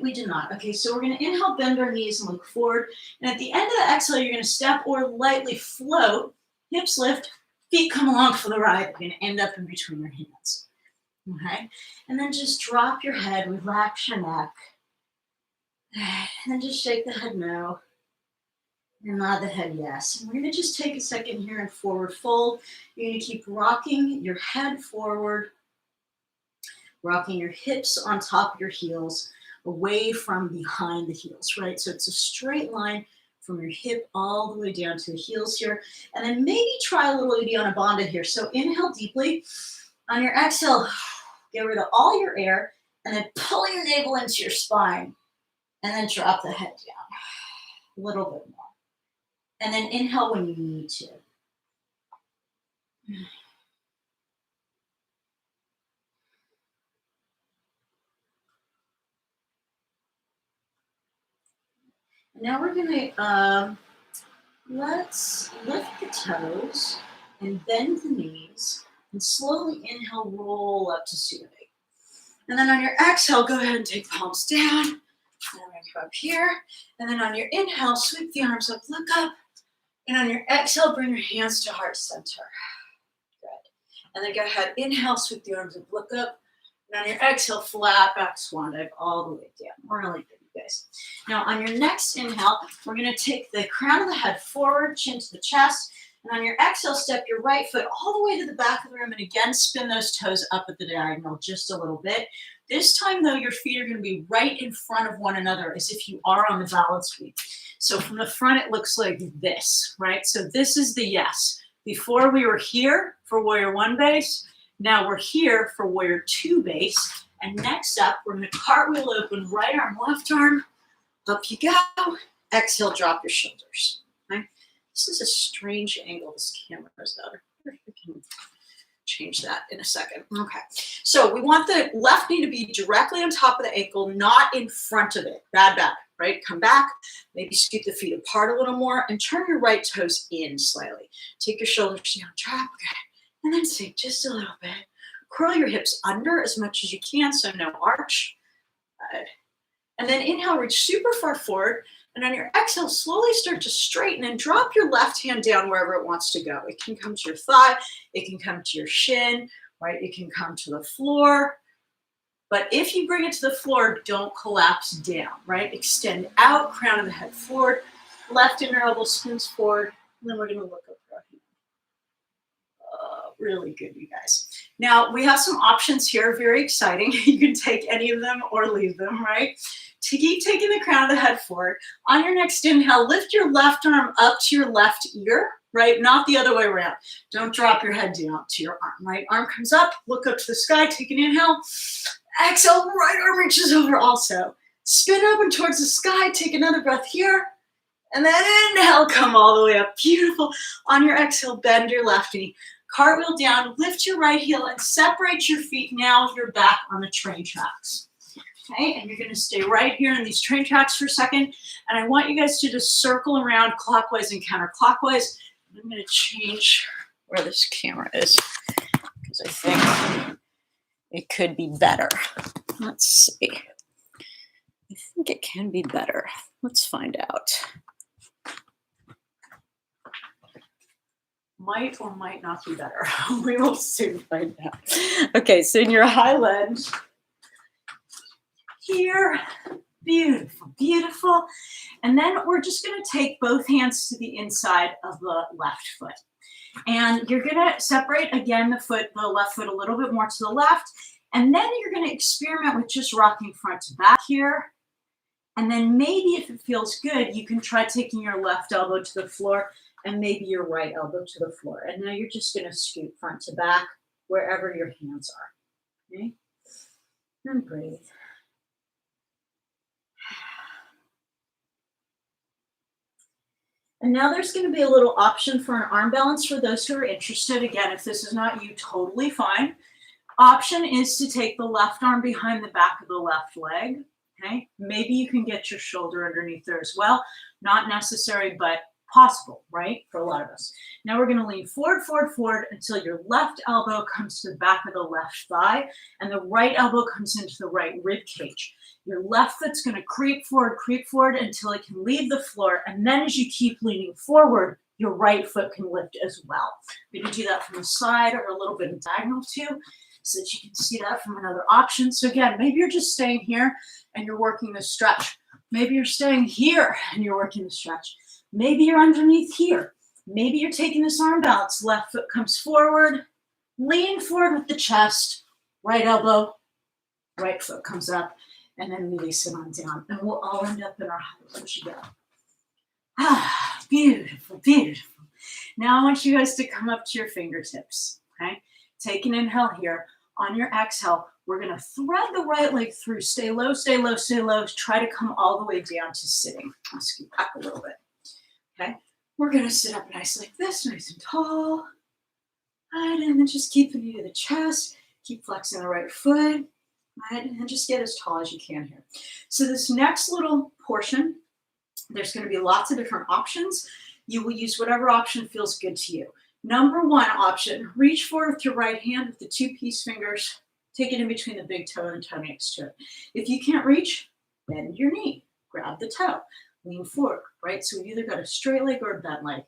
[SPEAKER 1] We did not. Okay, so we're going to inhale, bend our knees and look forward. And at the end of the exhale, you're going to step or lightly float. Hips lift, feet come along for the ride. You're going to end up in between your hands. Okay? And then just drop your head, relax your neck. And then just shake the head no. And nod the head yes. And we're going to just take a second here and forward fold. You're going to keep rocking your head forward, rocking your hips on top of your heels, away from behind the heels, right? So it's a straight line from your hip all the way down to the heels here. And then maybe try a little Uddiyana Bandha here. So inhale deeply. On your exhale, get rid of all your air and then pull your navel into your spine and then drop the head down a little bit more. And then inhale when you need to. Now we're going to, let's lift the toes and bend the knees and slowly inhale, roll up to ceiling. And then on your exhale, go ahead and take the palms down. And I'm going to come up here. And then on your inhale, sweep the arms up, look up. And on your exhale, bring your hands to heart center. Good. And then go ahead, inhale, sweep the arms up, look up. And on your exhale, flat back swan dive all the way down. Really good, you guys. Now on your next inhale, we're going to take the crown of the head forward, chin to the chest. And on your exhale, step your right foot all the way to the back of the room. And again, spin those toes up at the diagonal just a little bit. This time, though, your feet are going to be right in front of one another as if you are on the balance wheel. So from the front, it looks like this, right? So this is the yes. Before we were here for warrior one base. Now we're here for warrior two base. And next up, we're going to cartwheel open, right arm, left arm. Up you go. Exhale, drop your shoulders. Okay? This is a strange angle this camera is at. I can change that in a second. Okay, so we want the left knee to be directly on top of the ankle, not in front of it. Bad, right? Come back, maybe scoot the feet apart a little more and turn your right toes in slightly. Take your shoulders down, drop, okay, and then sink just a little bit. Curl your hips under as much as you can, so no arch. Good. And then inhale, reach super far forward. And on your exhale, slowly start to straighten and drop your left hand down wherever it wants to go. It can come to your thigh. It can come to your shin, right? It can come to the floor. But if you bring it to the floor, don't collapse down, right? Extend out, crown of the head forward. Left inner elbow spins forward. And then we're going to look up our hand. Really good, you guys. Now, we have some options here, very exciting. You can take any of them or leave them, right? To keep taking the crown of the head forward. On your next inhale, lift your left arm up to your left ear, right? Not the other way around. Don't drop your head down to your arm, right? Arm comes up, look up to the sky, take an inhale. Exhale, right arm reaches over also. Spin open towards the sky, take another breath here. And then inhale, come all the way up. Beautiful. On your exhale, bend your left knee. Cartwheel down, lift your right heel and separate your feet now with your back on the train tracks. Okay, and you're going to stay right here in these train tracks for a second. And I want you guys to just circle around clockwise and counterclockwise. I'm going to change where this camera is because I think it could be better. Let's see. I think it can be better. Let's find out. Might or might not be better. We will soon find out. Okay, so in your high lunge, here, beautiful, beautiful. And then we're just going to take both hands to the inside of the left foot. And you're going to separate again the left foot a little bit more to the left. And then you're going to experiment with just rocking front to back here. And then maybe if it feels good, you can try taking your left elbow to the floor and maybe your right elbow to the floor. And now you're just going to scoot front to back wherever your hands are. Okay? And breathe. And now there's going to be a little option for an arm balance for those who are interested. Again, if this is not you, totally fine. Option is to take the left arm behind the back of the left leg. Okay? Maybe you can get your shoulder underneath there as well. Not necessary, but possible, right? For a lot of us. Now we're going to lean forward, forward, forward until your left elbow comes to the back of the left thigh and the right elbow comes into the right rib cage. Your left foot's going to creep forward until it can leave the floor. And then as you keep leaning forward, your right foot can lift as well. We can do that from the side or a little bit of diagonal too, so that you can see that from another option. So again, maybe you're just staying here and you're working the stretch. Maybe you're staying here and you're working the stretch. Maybe you're underneath here. Maybe you're taking this arm balance. Left foot comes forward. Lean forward with the chest. Right elbow. Right foot comes up. And then release it on down. And we'll all end up in our high lunge again. Ah, beautiful, beautiful. Now I want you guys to come up to your fingertips. Okay? Take an inhale here. On your exhale, we're going to thread the right leg through. Stay low, stay low, stay low. Try to come all the way down to sitting. I'll scoot back a little bit. Okay, we're going to sit up nice like this, nice and tall. Right, and then just keep the knee to the chest. Keep flexing the right foot. Right, and just get as tall as you can here. So this next little portion, there's going to be lots of different options. You will use whatever option feels good to you. Number one option, reach forward with your right hand with the two peace fingers. Take it in between the big toe and the toe next to it. If you can't reach, bend your knee. Grab the toe. Lean forward, right? So we've either got a straight leg or a bent leg.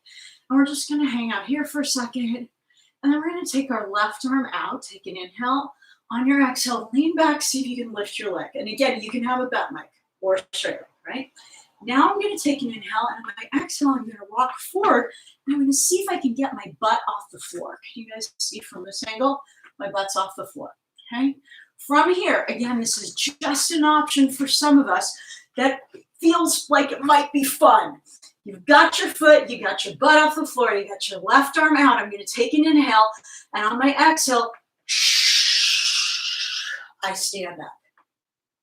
[SPEAKER 1] And we're just going to hang out here for a second. And then we're going to take our left arm out. Take an inhale. On your exhale, lean back, see if you can lift your leg. And again, you can have a bent leg or a straight leg, right? Now I'm going to take an inhale, and on my exhale, I'm going to rock forward. And I'm going to see if I can get my butt off the floor. Can you guys see from this angle? My butt's off the floor, okay? From here, again, this is just an option for some of us that feels like it might be fun. You've got your foot, you got your butt off the floor, you got your left arm out. I'm going to take an inhale, and on my exhale, I stand up.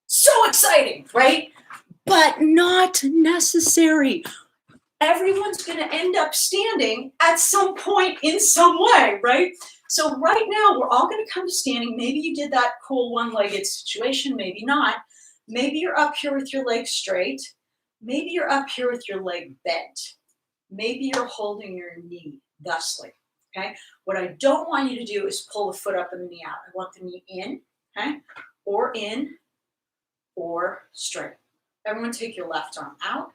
[SPEAKER 1] So exciting, right? But not necessary. everyone's going to end up standing at some point in some way, right? So right now, we're all going to come to standing. Maybe you did that cool one-legged situation, maybe not. Maybe you're up here with your legs straight. Maybe you're up here with your leg bent. Maybe you're holding your knee thusly, okay? What I don't want you to do is pull the foot up and the knee out. I want the knee in, okay? Or in, or straight. Everyone take your left arm out.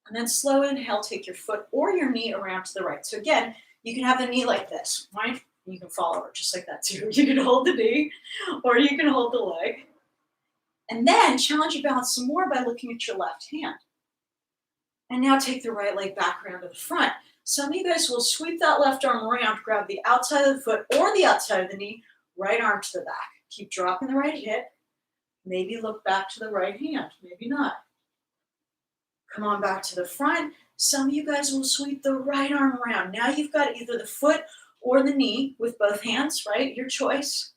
[SPEAKER 1] And then slow inhale, take your foot or your knee around to the right. So again, you can have the knee like this, right? You can fall over just like that too. You can hold the knee or you can hold the leg. And then challenge your balance some more by looking at your left hand. And now take the right leg back around to the front. Some of you guys will sweep that left arm around, grab the outside of the foot or the outside of the knee, right arm to the back. Keep dropping the right hip. Maybe look back to the right hand, maybe not. Come on back to the front. Some of you guys will sweep the right arm around. Now you've got either the foot or the knee with both hands, right? Your choice.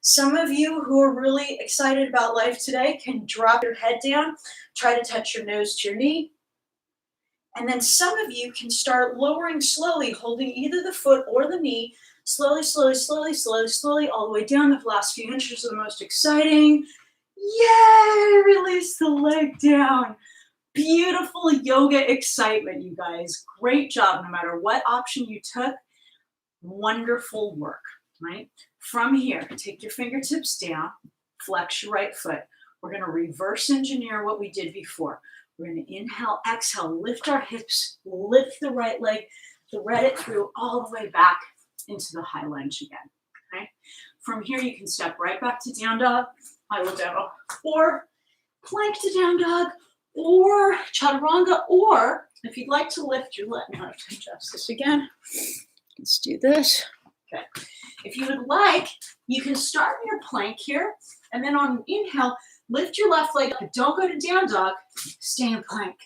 [SPEAKER 1] Some of you who are really excited about life today can drop your head down, try to touch your nose to your knee. And then some of you can start lowering slowly, holding either the foot or the knee, slowly, slowly, slowly, slowly, slowly, all the way down. The last few inches are the most exciting. Yay! Release the leg down. Beautiful yoga excitement, you guys. Great job, no matter what option you took. Wonderful work, right? From here, take your fingertips down, flex your right foot. We're going to reverse engineer what we did before. We're going to inhale, exhale, lift our hips, lift the right leg, thread it through all the way back into the high lunge again, okay? From here, you can step right back to down dog, down, or plank to down dog, or chaturanga, or if you'd like to lift your leg, now I have to adjust this again. Let's do this. Okay. If you would like, you can start in your plank here, and then on inhale, lift your left leg up, but don't go to down dog, stay in plank,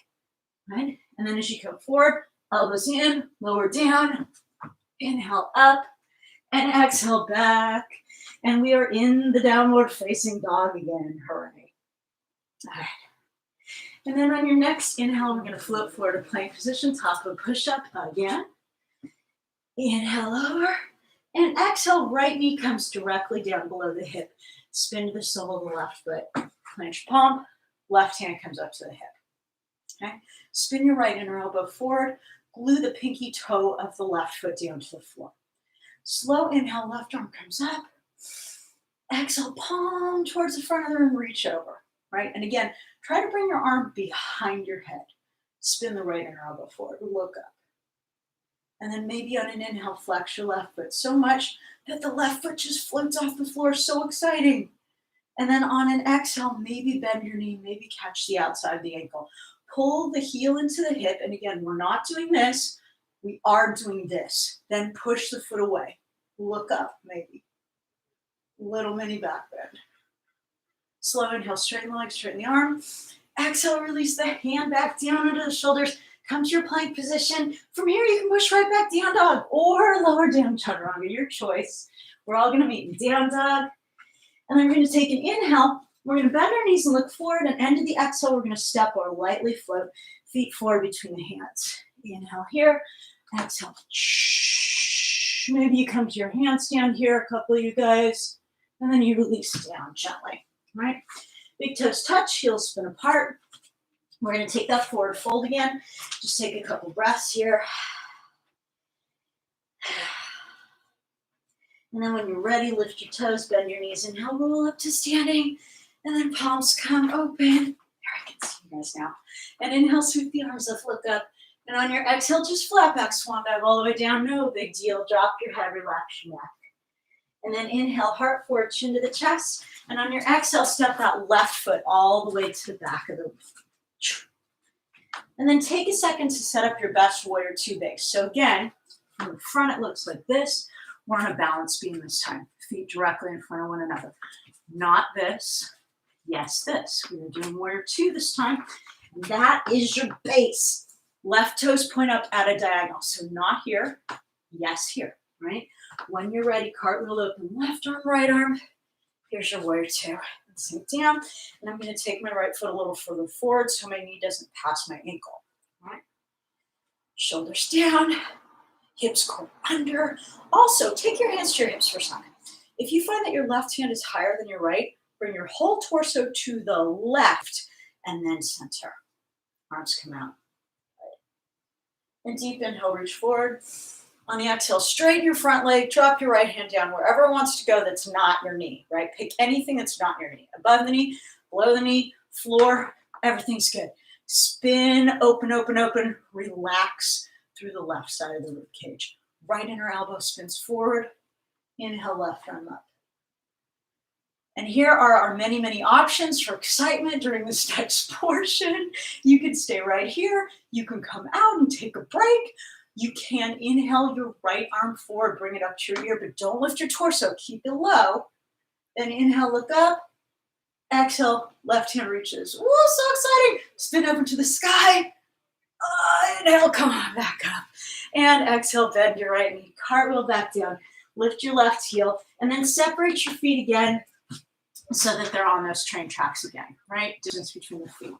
[SPEAKER 1] right? And then as you come forward, elbows in, lower down, inhale up, and exhale back. And we are in the downward facing dog again, hooray. All right. And then on your next inhale, we're going to float forward to plank position, top of push-up again. Inhale over, and exhale, right knee comes directly down below the hip. Spin to the sole of the left foot. Clench palm, left hand comes up to the hip. Okay? Spin your right inner elbow forward, glue the pinky toe of the left foot down to the floor. Slow inhale, left arm comes up. Exhale, palm towards the front of the room, reach over. Right? And again, try to bring your arm behind your head. Spin the right inner elbow forward, look up. And then maybe on an inhale, flex your left foot so much that the left foot just floats off the floor. So exciting. And then on an exhale, maybe bend your knee, maybe catch the outside of the ankle. Pull the heel into the hip. And again, we're not doing this. We are doing this. Then push the foot away. Look up, maybe. Little mini back bend. Slow inhale, straighten the leg, straighten the arm. Exhale, release the hand back down under the shoulders. Come to your plank position. From here, you can push right back down dog or lower down chaturanga, your choice. We're all going to meet in down dog. And then we're going to take an inhale. We're going to bend our knees and look forward. And end of the exhale, we're going to step or lightly float feet forward between the hands. Inhale here. Exhale. Maybe you come to your handstand here, a couple of you guys. And then you release down gently, right? Big toes touch, heels spin apart. We're going to take that forward fold again. Just take a couple breaths here. And then when you're ready, lift your toes, bend your knees, inhale, roll up to standing. And then palms come open. There, I can see you guys now. And inhale, sweep the arms up, look up. And on your exhale, just flat back, swan dive all the way down. No big deal. Drop your head, relax your neck. And then inhale, heart forward, chin to the chest. And on your exhale, step that left foot all the way to the back of the room. And then take a second to set up your best warrior two base. So again, from the front, it looks like this. We're on a balance beam this time. Feet directly in front of one another. Not this. Yes, this. We are doing warrior two this time. That is your base. Left toes point up at a diagonal. So not here. Yes, here. Right? When you're ready, cartwheel open. Left arm, right arm. Here's your warrior two. Sink down, and I'm going to take my right foot a little further forward so my knee doesn't pass my ankle. All right. Shoulders down, hips go under. Also, take your hands to your hips for a second. If you find that your left hand is higher than your right, bring your whole torso to the left and then center. Arms come out. And deep inhale, reach forward. On the exhale, straighten your front leg, drop your right hand down wherever it wants to go that's not your knee, right? Pick anything that's not your knee. Above the knee, below the knee, floor, everything's good. Spin, open, open, open, relax through the left side of the rib cage. Right inner elbow spins forward. Inhale, left arm up. And here are our many, many options for excitement during this next portion. You can stay right here. You can come out and take a break. You can inhale your right arm forward, bring it up to your ear, but don't lift your torso. Keep it low. Then inhale, look up. Exhale, left hand reaches. Woo, so exciting. Spin over to the sky. Inhale, come on, back up. And exhale, bend your right knee. Cartwheel back down. Lift your left heel. And then separate your feet again so that they're on those train tracks again, right? Distance between the feet.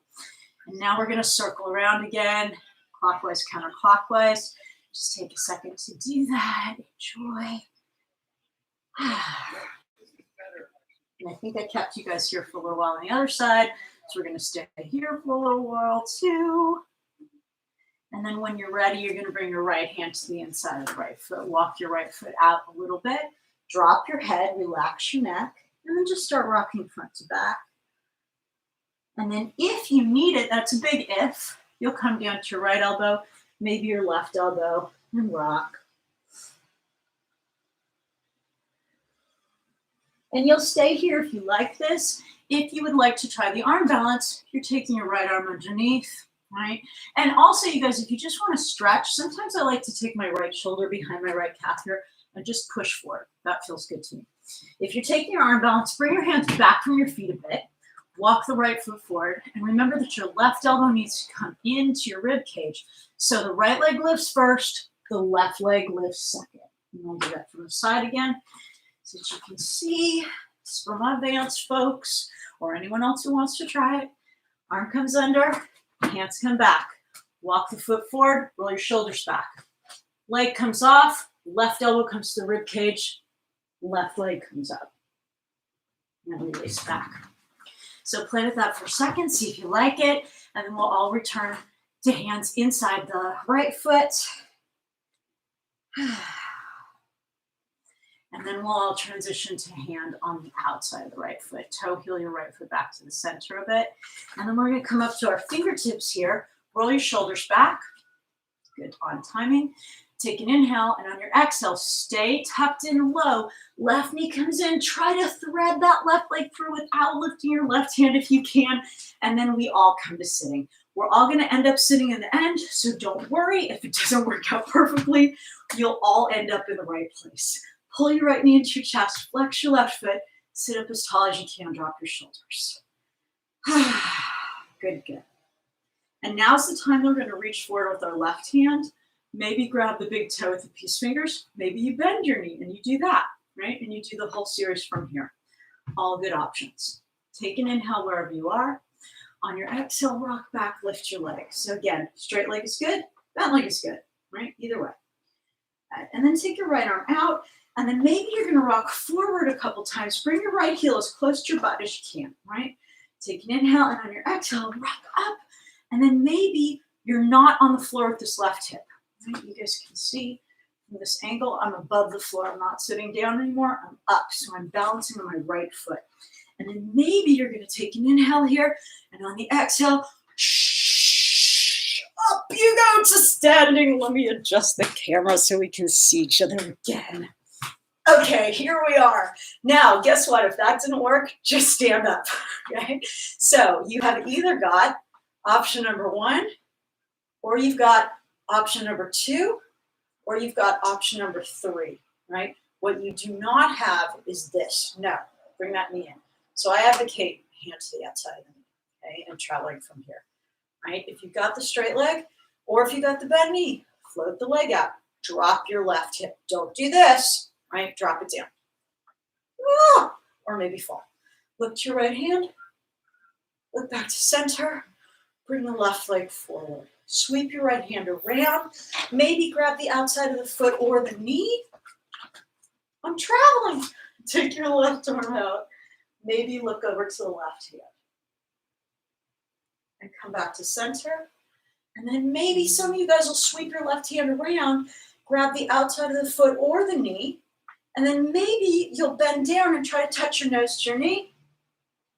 [SPEAKER 1] And now we're going to circle around again, clockwise, counterclockwise. Just take a second to do that. Enjoy. And I think I kept you guys here for a little while on the other side. So we're going to stay here for a little while too. And then when you're ready, you're going to bring your right hand to the inside of the right foot. Walk your right foot out a little bit. Drop your head, relax your neck, and then just start rocking front to back. And then if you need it, that's a big if, you'll come down to your right elbow, maybe your left elbow, and rock. And you'll stay here if you like this. If you would like to try the arm balance, you're taking your right arm underneath, right? And also, you guys, if you just want to stretch, sometimes I like to take my right shoulder behind my right calf here and just push forward. That feels good to me. If you're taking your arm balance, bring your hands back from your feet a bit. Walk the right foot forward. And remember that your left elbow needs to come into your rib cage. So the right leg lifts first, the left leg lifts second. And we'll do that from the side again. So that you can see, it's for my advanced folks or anyone else who wants to try it. Arm comes under, hands come back. Walk the foot forward, roll your shoulders back. Leg comes off, left elbow comes to the rib cage, left leg comes up. And then release back. So play with that for a second, see if you like it, and then we'll all return to hands inside the right foot. And then we'll all transition to hand on the outside of the right foot. Toe heel your right foot back to the center a bit. And then we're going to come up to our fingertips here. Roll your shoulders back. Good, on timing. Take an inhale, and on your exhale, stay tucked in low. Left knee comes in. Try to thread that left leg through without lifting your left hand if you can. And then we all come to sitting. We're all going to end up sitting in the end, so don't worry if it doesn't work out perfectly. You'll all end up in the right place. Pull your right knee into your chest, flex your left foot, sit up as tall as you can, drop your shoulders. Good, good. And now's the time we're going to reach forward with our left hand. Maybe grab the big toe with the peace fingers. Maybe you bend your knee and you do that, right? And you do the whole series from here. All good options. Take an inhale wherever you are. On your exhale, rock back, lift your leg. So again, straight leg is good, bent leg is good, right? Either way. And then take your right arm out. And then maybe you're going to rock forward a couple times. Bring your right heel as close to your butt as you can, right? Take an inhale, and on your exhale, rock up. And then maybe you're not on the floor with this left hip. Right? You guys can see from this angle, I'm above the floor. I'm not sitting down anymore. I'm up, so I'm balancing on my right foot. And then maybe you're going to take an inhale here, and on the exhale, up you go to standing. Let me adjust the camera so we can see each other again. Okay, here we are. Now, guess what? If that didn't work, just stand up, okay? So you have either got option number 1, or you've got option number 2, or you've got option number 3, right? What you do not have is this. No, bring that knee in. So I advocate hand to the outside of the knee, okay, and traveling from here, right? If you've got the straight leg, or if you got the bent knee, float the leg out. Drop your left hip. Don't do this. Right? Drop it down. Or maybe fall. Look to your right hand. Look back to center. Bring the left leg forward. Sweep your right hand around. Maybe grab the outside of the foot or the knee. I'm traveling. Take your left arm out. Maybe look over to the left hand. And come back to center. And then maybe some of you guys will sweep your left hand around, grab the outside of the foot or the knee, and then maybe you'll bend down and try to touch your nose to your knee,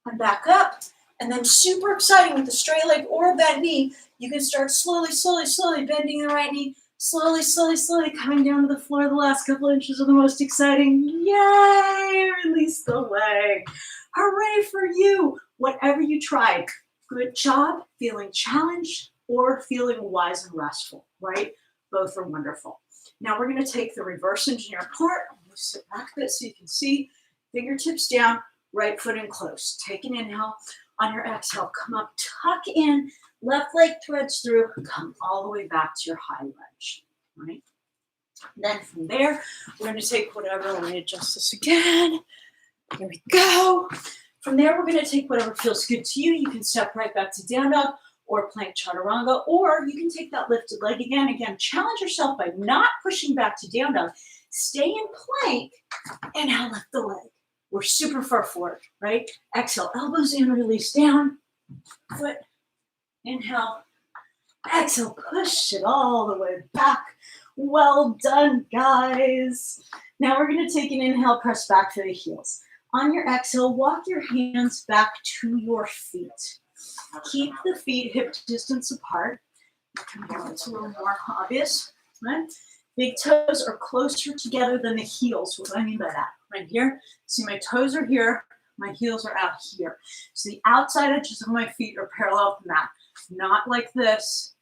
[SPEAKER 1] and back up. And then super exciting with the straight leg or a bent knee, you can start slowly, slowly, slowly bending the right knee, slowly, slowly, slowly coming down to the floor. The last couple inches are the most exciting. Yay! Release the leg. Hooray for you. Whatever you tried. Good job feeling challenged or feeling wise and restful, right? Both are wonderful. Now we're going to take the reverse engineer part. I'm going to sit back a bit so you can see. Fingertips down, right foot in close. Take an inhale. On your exhale, come up, tuck in, left leg threads through, come all the way back to your high lunge, right? Then from there, we're going to take whatever, let me adjust this again. Here we go. From there, we're going to take whatever feels good to you. You can step right back to down dog or plank chaturanga, or you can take that lifted leg again. Again, challenge yourself by not pushing back to down dog. Stay in plank and now lift the leg. We're super far forward, right? Exhale, elbows in, release down. Foot, inhale. Exhale, push it all the way back. Well done, guys. Now we're going to take an inhale, press back to the heels. On your exhale, walk your hands back to your feet. Keep the feet hip distance apart. It's a little more obvious, right? Big toes are closer together than the heels. What do I mean by that? Right here. See, my toes are here. My heels are out here. So the outside edges of my feet are parallel to the mat. Not like this.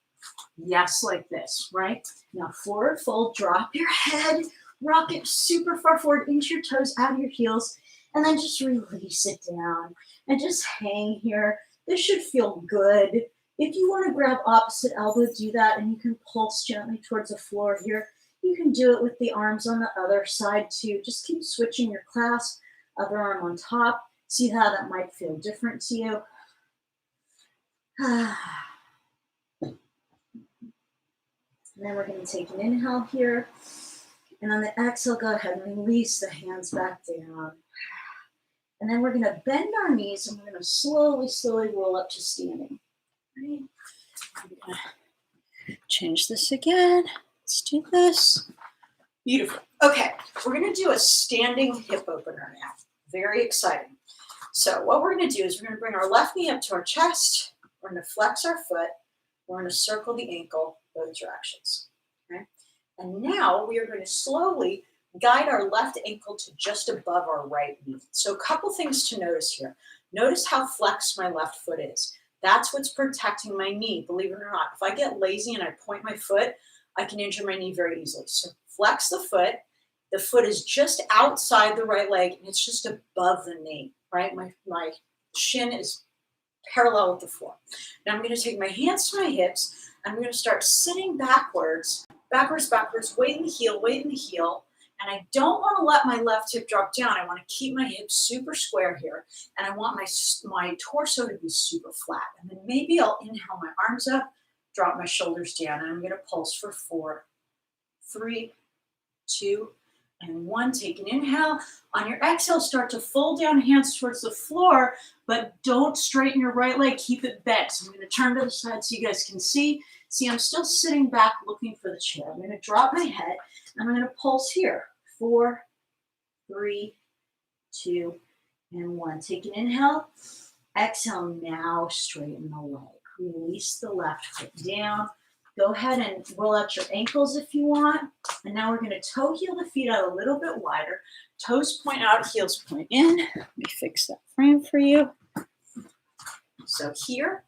[SPEAKER 1] Yes, like this, right? Now forward fold, drop your head, rock it super far forward into your toes, out of your heels, and then just release it down and just hang here. This should feel good. If you want to grab opposite elbow, do that, and you can pulse gently towards the floor here. You can do it with the arms on the other side too. Just keep switching your clasp, other arm on top. See how that might feel different to you. And then we're going to take an inhale here. And on the exhale, go ahead and release the hands back down. And then we're going to bend our knees and we're going to slowly, slowly roll up to standing. Right? I'm going to change this again. Let's do this. Beautiful. Okay, we're going to do a standing hip opener now. Very exciting. So what we're going to do is we're going to bring our left knee up to our chest. We're going to flex our foot. We're going to circle the ankle both directions. Okay? And now we are going to slowly guide our left ankle to just above our right knee. So a couple things to notice here. Notice how flexed my left foot is. That's what's protecting my knee, believe it or not. If I get lazy and I point my foot, I can injure my knee very easily. So flex the foot. The foot is just outside the right leg and it's just above the knee, right? My shin is parallel with the floor. Now I'm going to take my hands to my hips. I'm going to start sitting backwards, weight in the heel. And I don't want to let my left hip drop down. I want to keep my hips super square here. And I want my torso to be super flat. And then maybe I'll inhale my arms up, drop my shoulders down. And I'm going to pulse for 4, 3, 2, and 1. Take an inhale. On your exhale, start to fold down hands towards the floor, but don't straighten your right leg. Keep it bent. So I'm going to turn to the side so you guys can see. See, I'm still sitting back looking for the chair. I'm going to drop my head. I'm going to pulse here. 4, 3, 2, and 1. Take an inhale. Exhale, now straighten the leg. Release the left foot down. Go ahead and roll out your ankles if you want. And now we're going to toe heel the feet out a little bit wider. Toes point out, heels point in. Let me fix that frame for you. So here,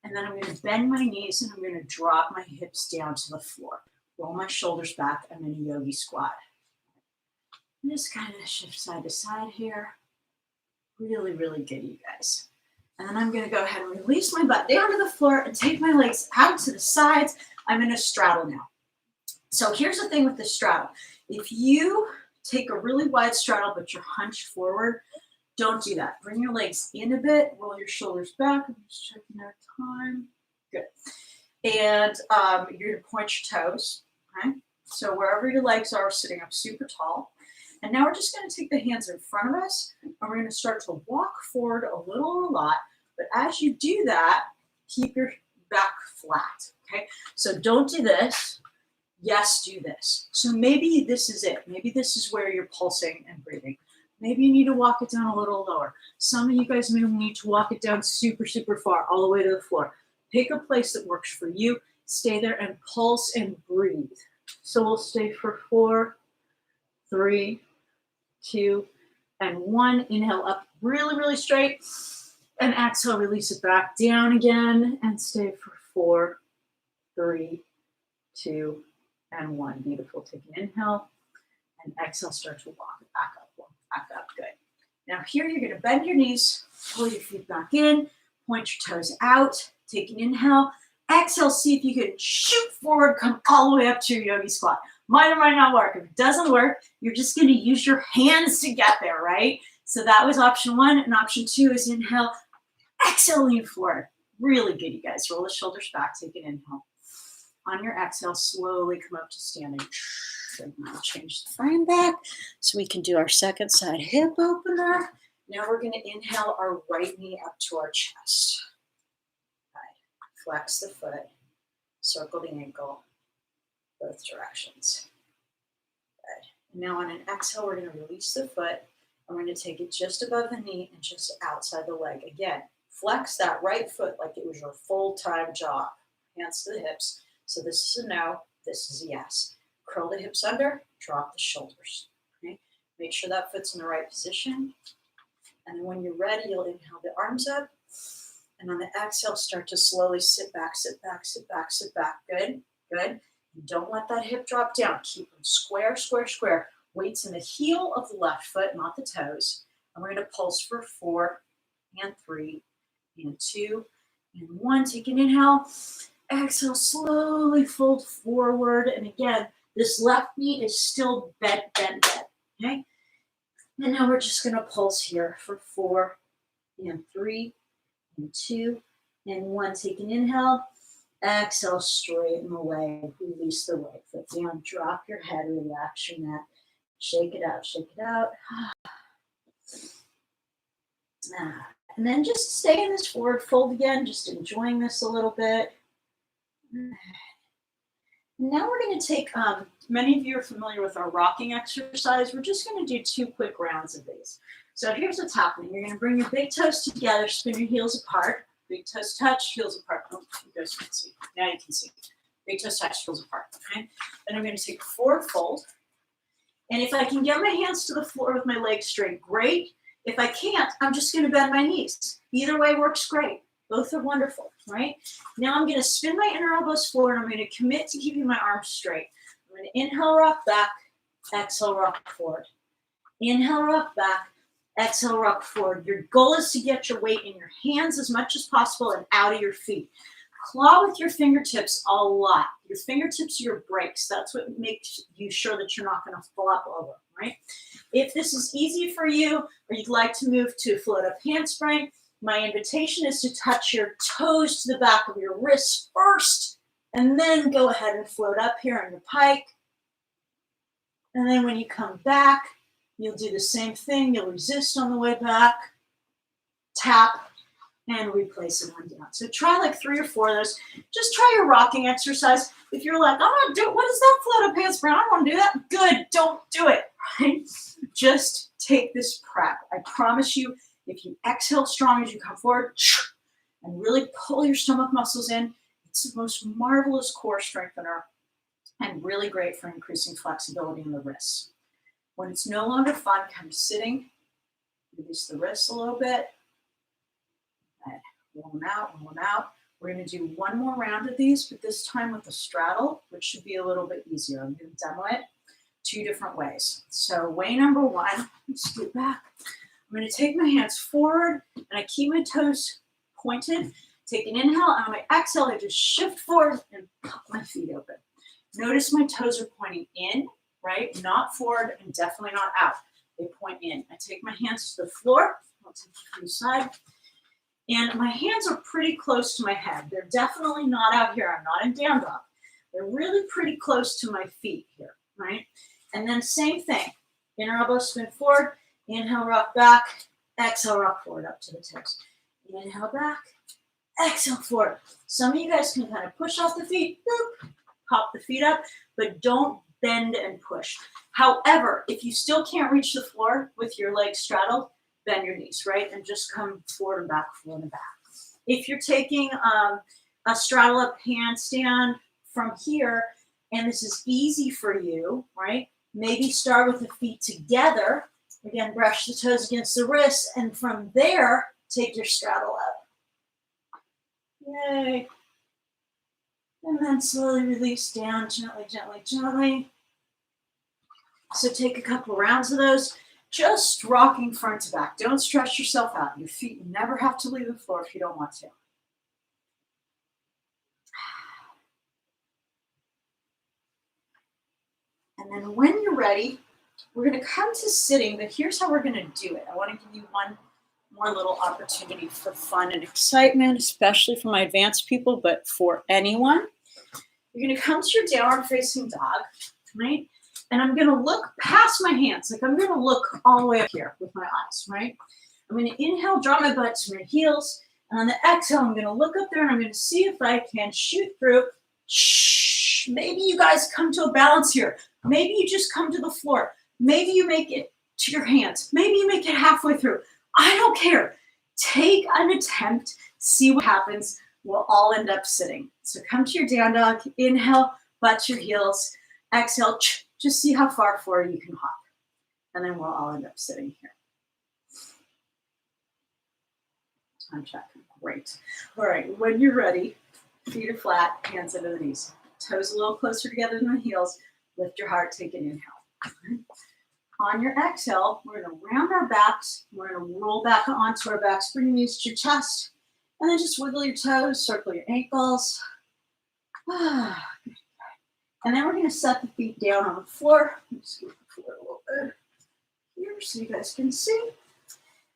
[SPEAKER 1] and then I'm going to bend my knees and I'm going to drop my hips down to the floor. Roll my shoulders back. I'm in a yogi squat. And just kind of shift side to side here. Really, really good, you guys. And then I'm going to go ahead and release my butt down to the floor and take my legs out to the sides. I'm in a straddle now. So here's the thing with the straddle. If you take a really wide straddle, but you're hunched forward, don't do that. Bring your legs in a bit. Roll your shoulders back. I'm just checking our time. Good. And you're going to point your toes, okay? So wherever your legs are, sitting up super tall. And now we're just going to take the hands in front of us, and we're going to start to walk forward a little or a lot. But as you do that, keep your back flat, okay? So don't do this. Yes, do this. So maybe this is it. Maybe this is where you're pulsing and breathing. Maybe you need to walk it down a little lower. Some of you guys may need to walk it down super, super far, all the way to the floor. Pick a place that works for you. Stay there and pulse and breathe. So we'll stay for 4, 3, 2, and 1. Inhale up really, really straight. And exhale, release it back down again. And stay for 4, 3, 2, and 1. Beautiful. Take an inhale. And exhale, start to walk it back up. Walk back up. Good. Now here you're going to bend your knees. Pull your feet back in. Point your toes out. Take an inhale. Exhale, see if you can shoot forward, come all the way up to your yogi squat. Might or might not work. If it doesn't work, you're just going to use your hands to get there, right? So that was option 1. And option 2 is inhale. Exhale, lean forward. Really good, you guys. Roll the shoulders back. Take an inhale. On your exhale, slowly come up to standing. And now change the frame back so we can do our second side hip opener. Now we're going to inhale our right knee up to our chest. Flex the foot, circle the ankle, both directions. Good. Now on an exhale, we're going to release the foot. I'm going to take it just above the knee and just outside the leg. Again, flex that right foot like it was your full-time job. Hands to the hips. So this is a no, this is a yes. Curl the hips under, drop the shoulders. Okay? Make sure that foot's in the right position. And then when you're ready, you'll inhale the arms up. And on the exhale, start to slowly sit back, sit back, sit back, sit back. Good, good. And don't let that hip drop down. Keep them square, square, square. Weights in the heel of the left foot, not the toes. And we're going to pulse for 4 and 3 and 2 and 1. Take an inhale. Exhale, slowly fold forward. And again, this left knee is still bent, bent, bent. Okay? And now we're just going to pulse here for 4 and 3. And 2 and 1. Take an inhale. Exhale, straighten the leg. Release the right foot down. Drop your head. Relax your neck. Shake it out. Shake it out. And then just stay in this forward fold again. Just enjoying this a little bit. Now we're going to take, many of you are familiar with our rocking exercise. We're just going to do 2 quick rounds of these. So here's what's happening. You're going to bring your big toes together, spin your heels apart. Big toes touch, heels apart. Oh, you guys can't see. Now you can see. Big toes touch, heels apart. Okay. Then I'm going to take a forward fold. And if I can get my hands to the floor with my legs straight, great. If I can't, I'm just going to bend my knees. Either way works great. Both are wonderful, right? Now I'm going to spin my inner elbows forward. I'm going to commit to keeping my arms straight. I'm going to inhale, rock back. Exhale, rock forward. Inhale, rock back. Exhale, rock forward. Your goal is to get your weight in your hands as much as possible and out of your feet. Claw with your fingertips a lot. Your fingertips are your brakes. That's what makes you sure that you're not going to flop over, right? If this is easy for you, or you'd like to move to float up handspring, my invitation is to touch your toes to the back of your wrists first, and then go ahead and float up here on your pike. And then when you come back, you'll do the same thing. You'll resist on the way back, tap, and replace it on down. So try like 3 or 4 of those. Just try your rocking exercise. If you're like, I'm going to do it, what is that float up handspring? I don't want to do that. Good, don't do it. Right? Just take this prep. I promise you, if you exhale strong as you come forward and really pull your stomach muscles in, it's the most marvelous core strengthener and really great for increasing flexibility in the wrists. When it's no longer fun, come sitting, release the wrists a little bit. Okay. Roll them out, roll them out. We're going to do 1 more round of these, but this time with a straddle, which should be a little bit easier. I'm going to demo it 2 different ways. So way number 1, let's get back. I'm going to take my hands forward, and I keep my toes pointed. Take an inhale, and on my exhale, I just shift forward and pop my feet open. Notice my toes are pointing in, right? Not forward and definitely not out. They point in. I take my hands to the floor. I'll take it from the side. And my hands are pretty close to my head. They're definitely not out here. I'm not in down dog. They're really pretty close to my feet here, right? And then same thing. Inner elbow spin forward. Inhale, rock back. Exhale, rock forward up to the toes. Inhale back. Exhale forward. Some of you guys can kind of push off the feet. Boop, pop the feet up, but don't bend and push. However, if you still can't reach the floor with your legs straddled, bend your knees, right? And just come forward and back, forward and back. If you're taking a straddle up handstand from here, and this is easy for you, right? Maybe start with the feet together. Again, brush the toes against the wrists, and from there, take your straddle up. Yay. And then slowly release down, gently, gently, gently. So take a couple rounds of those, just rocking front to back. Don't stress yourself out. Your feet never have to leave the floor if you don't want to. And then when you're ready, we're going to come to sitting, but here's how we're going to do it. I want to give you one more little opportunity for fun and excitement, especially for my advanced people, but for anyone. You're going to come to your downward facing dog, right? And I'm going to look past my hands. Like I'm going to look all the way up here with my eyes, right? I'm going to inhale, draw my butt to my heels. And on the exhale, I'm going to look up there and I'm going to see if I can shoot through. Shh. Maybe you guys come to a balance here. Maybe you just come to the floor. Maybe you make it to your hands. Maybe you make it halfway through. I don't care. Take an attempt. See what happens. We'll all end up sitting. So come to your down dog. Inhale, butt to your heels. Exhale. Just see how far forward you can hop. And then we'll all end up sitting here. Time check. Great. All right. When you're ready, feet are flat, hands under the knees. Toes a little closer together than the heels. Lift your heart. Take an inhale. On your exhale, we're going to round our backs. We're going to roll back onto our backs. Bring your knees to your chest. And then just wiggle your toes, circle your ankles. And then we're going to set the feet down on the floor. Just get the floor a little bit here so you guys can see.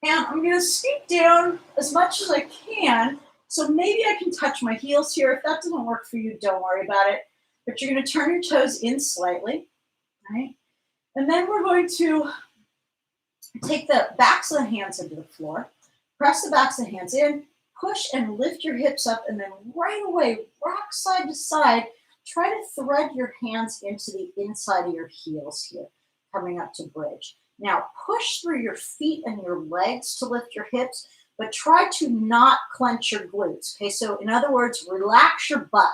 [SPEAKER 1] And I'm going to scoot down as much as I can. So maybe I can touch my heels here. If that doesn't work for you, don't worry about it. But you're going to turn your toes in slightly, right? And then we're going to take the backs of the hands into the floor. Press the backs of the hands in. Push and lift your hips up. And then right away, rock side to side. Try to thread your hands into the inside of your heels here, coming up to bridge. Now, push through your feet and your legs to lift your hips, but try to not clench your glutes. Okay, so in other words, relax your butt.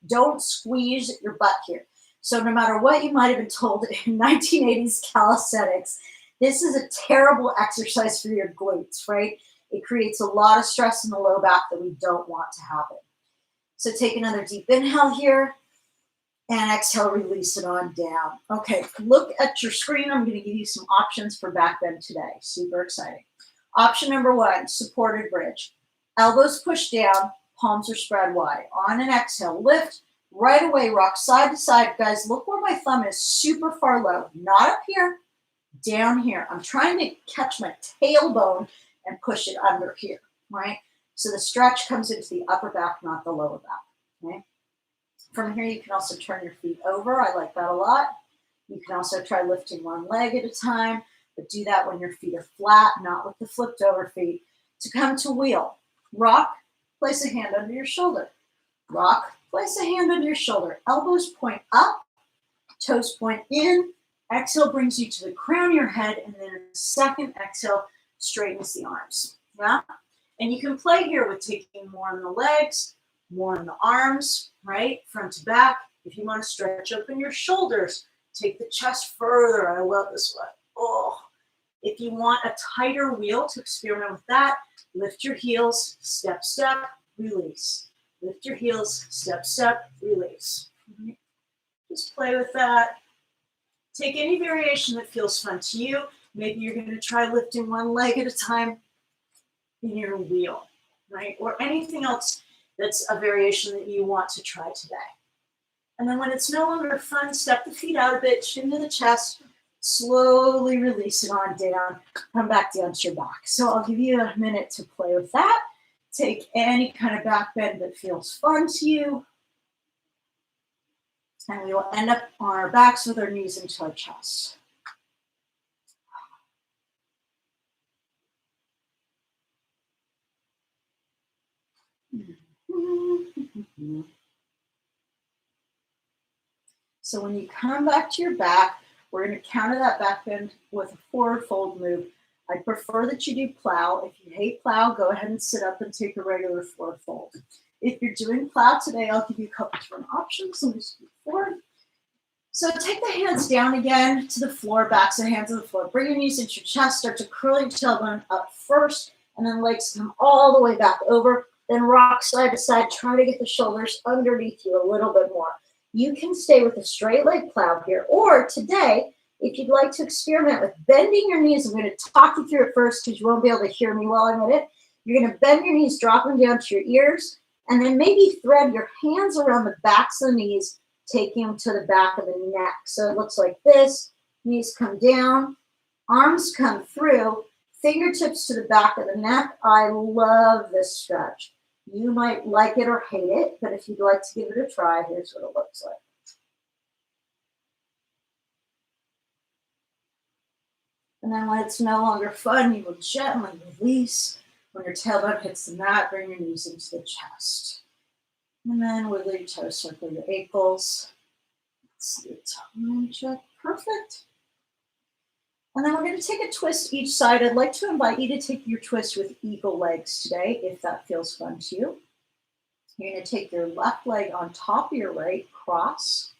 [SPEAKER 1] Don't squeeze your butt here. So no matter what you might have been told in 1980s calisthenics, this is a terrible exercise for your glutes, right? It creates a lot of stress in the low back that we don't want to happen. So take another deep inhale here. And exhale, release it on down. Okay, look at your screen. I'm going to give you some options for back bend today. Super exciting. Option number one, supported bridge. Elbows push down, palms are spread wide. On an exhale, lift. Right away, rock side to side. Guys, look where my thumb is super far low. Not up here, down here. I'm trying to catch my tailbone and push it under here, right? So the stretch comes into the upper back, not the lower back, okay? From here, you can also turn your feet over. I like that a lot. You can also try lifting one leg at a time, but do that when your feet are flat, not with the flipped over feet. To come to wheel, rock, place a hand under your shoulder. Rock, place a hand under your shoulder. Elbows point up, toes point in. Exhale brings you to the crown of your head, and then a second exhale straightens the arms. Yeah? And you can play here with taking more on the legs, more on the arms, right? Front to back. If you want to stretch open your shoulders, take the chest further. I love this one. Oh. If you want a tighter wheel to experiment with that, lift your heels, step, step, release. Lift your heels, step, step, release. Just play with that. Take any variation that feels fun to you. Maybe you're going to try lifting one leg at a time in your wheel, right? Or anything else that's a variation that you want to try today. And then when it's no longer fun, step the feet out a bit, chin to the chest, slowly release it on down, come back down to your back. So I'll give you a minute to play with that. Take any kind of back bend that feels fun to you. And we will end up on our backs with our knees into our chest. So when you come back to your back, we're going to counter that back bend with a forward fold move. I prefer that you do plow. If you hate plow, go ahead and sit up and take a regular forward fold. If you're doing plow today, I'll give you a couple different options. Let me just move forward. So take the hands down again to the floor, backs of the hands to the floor. Bring your knees into your chest, start to curl your tailbone up first, and then legs come all the way back over. Then rock side to side, try to get the shoulders underneath you a little bit more. You can stay with a straight leg plow here, or today, if you'd like to experiment with bending your knees, I'm going to talk you through it first because you won't be able to hear me while I'm at it. You're going to bend your knees, drop them down to your ears, and then maybe thread your hands around the backs of the knees, taking them to the back of the neck. So it looks like this. Knees come down, arms come through, fingertips to the back of the neck. I love this stretch. You might like it or hate it, but if you'd like to give it a try, here's what it looks like. And then when it's no longer fun, you will gently release. When your tailbone hits the mat, bring your knees into the chest. And then wiggle your toes, circle your ankles. Let's see a time check. Perfect. And then we're going to take a twist each side. I'd like to invite you to take your twist with eagle legs today, if that feels fun to you. You're going to take your left leg on top of your right, cross,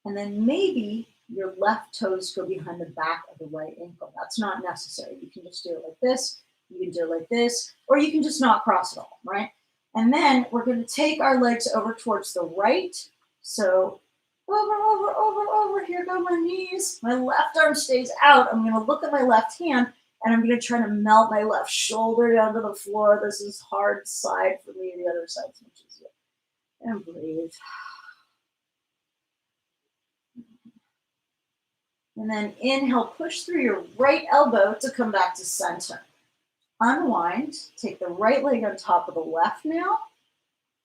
[SPEAKER 1] and then maybe your left toes go behind the back of the right ankle. That's not necessary. You can just do it like this. You can do it like this, or you can just not cross at all, right? And then we're going to take our legs over towards the right. So over, here go my knees. My left arm stays out. I'm going to look at my left hand, and I'm going to try to melt my left shoulder down to the floor. This is hard side for me. The other side's much easier. And breathe. And then inhale, push through your right elbow to come back to center. Unwind, take the right leg on top of the left now,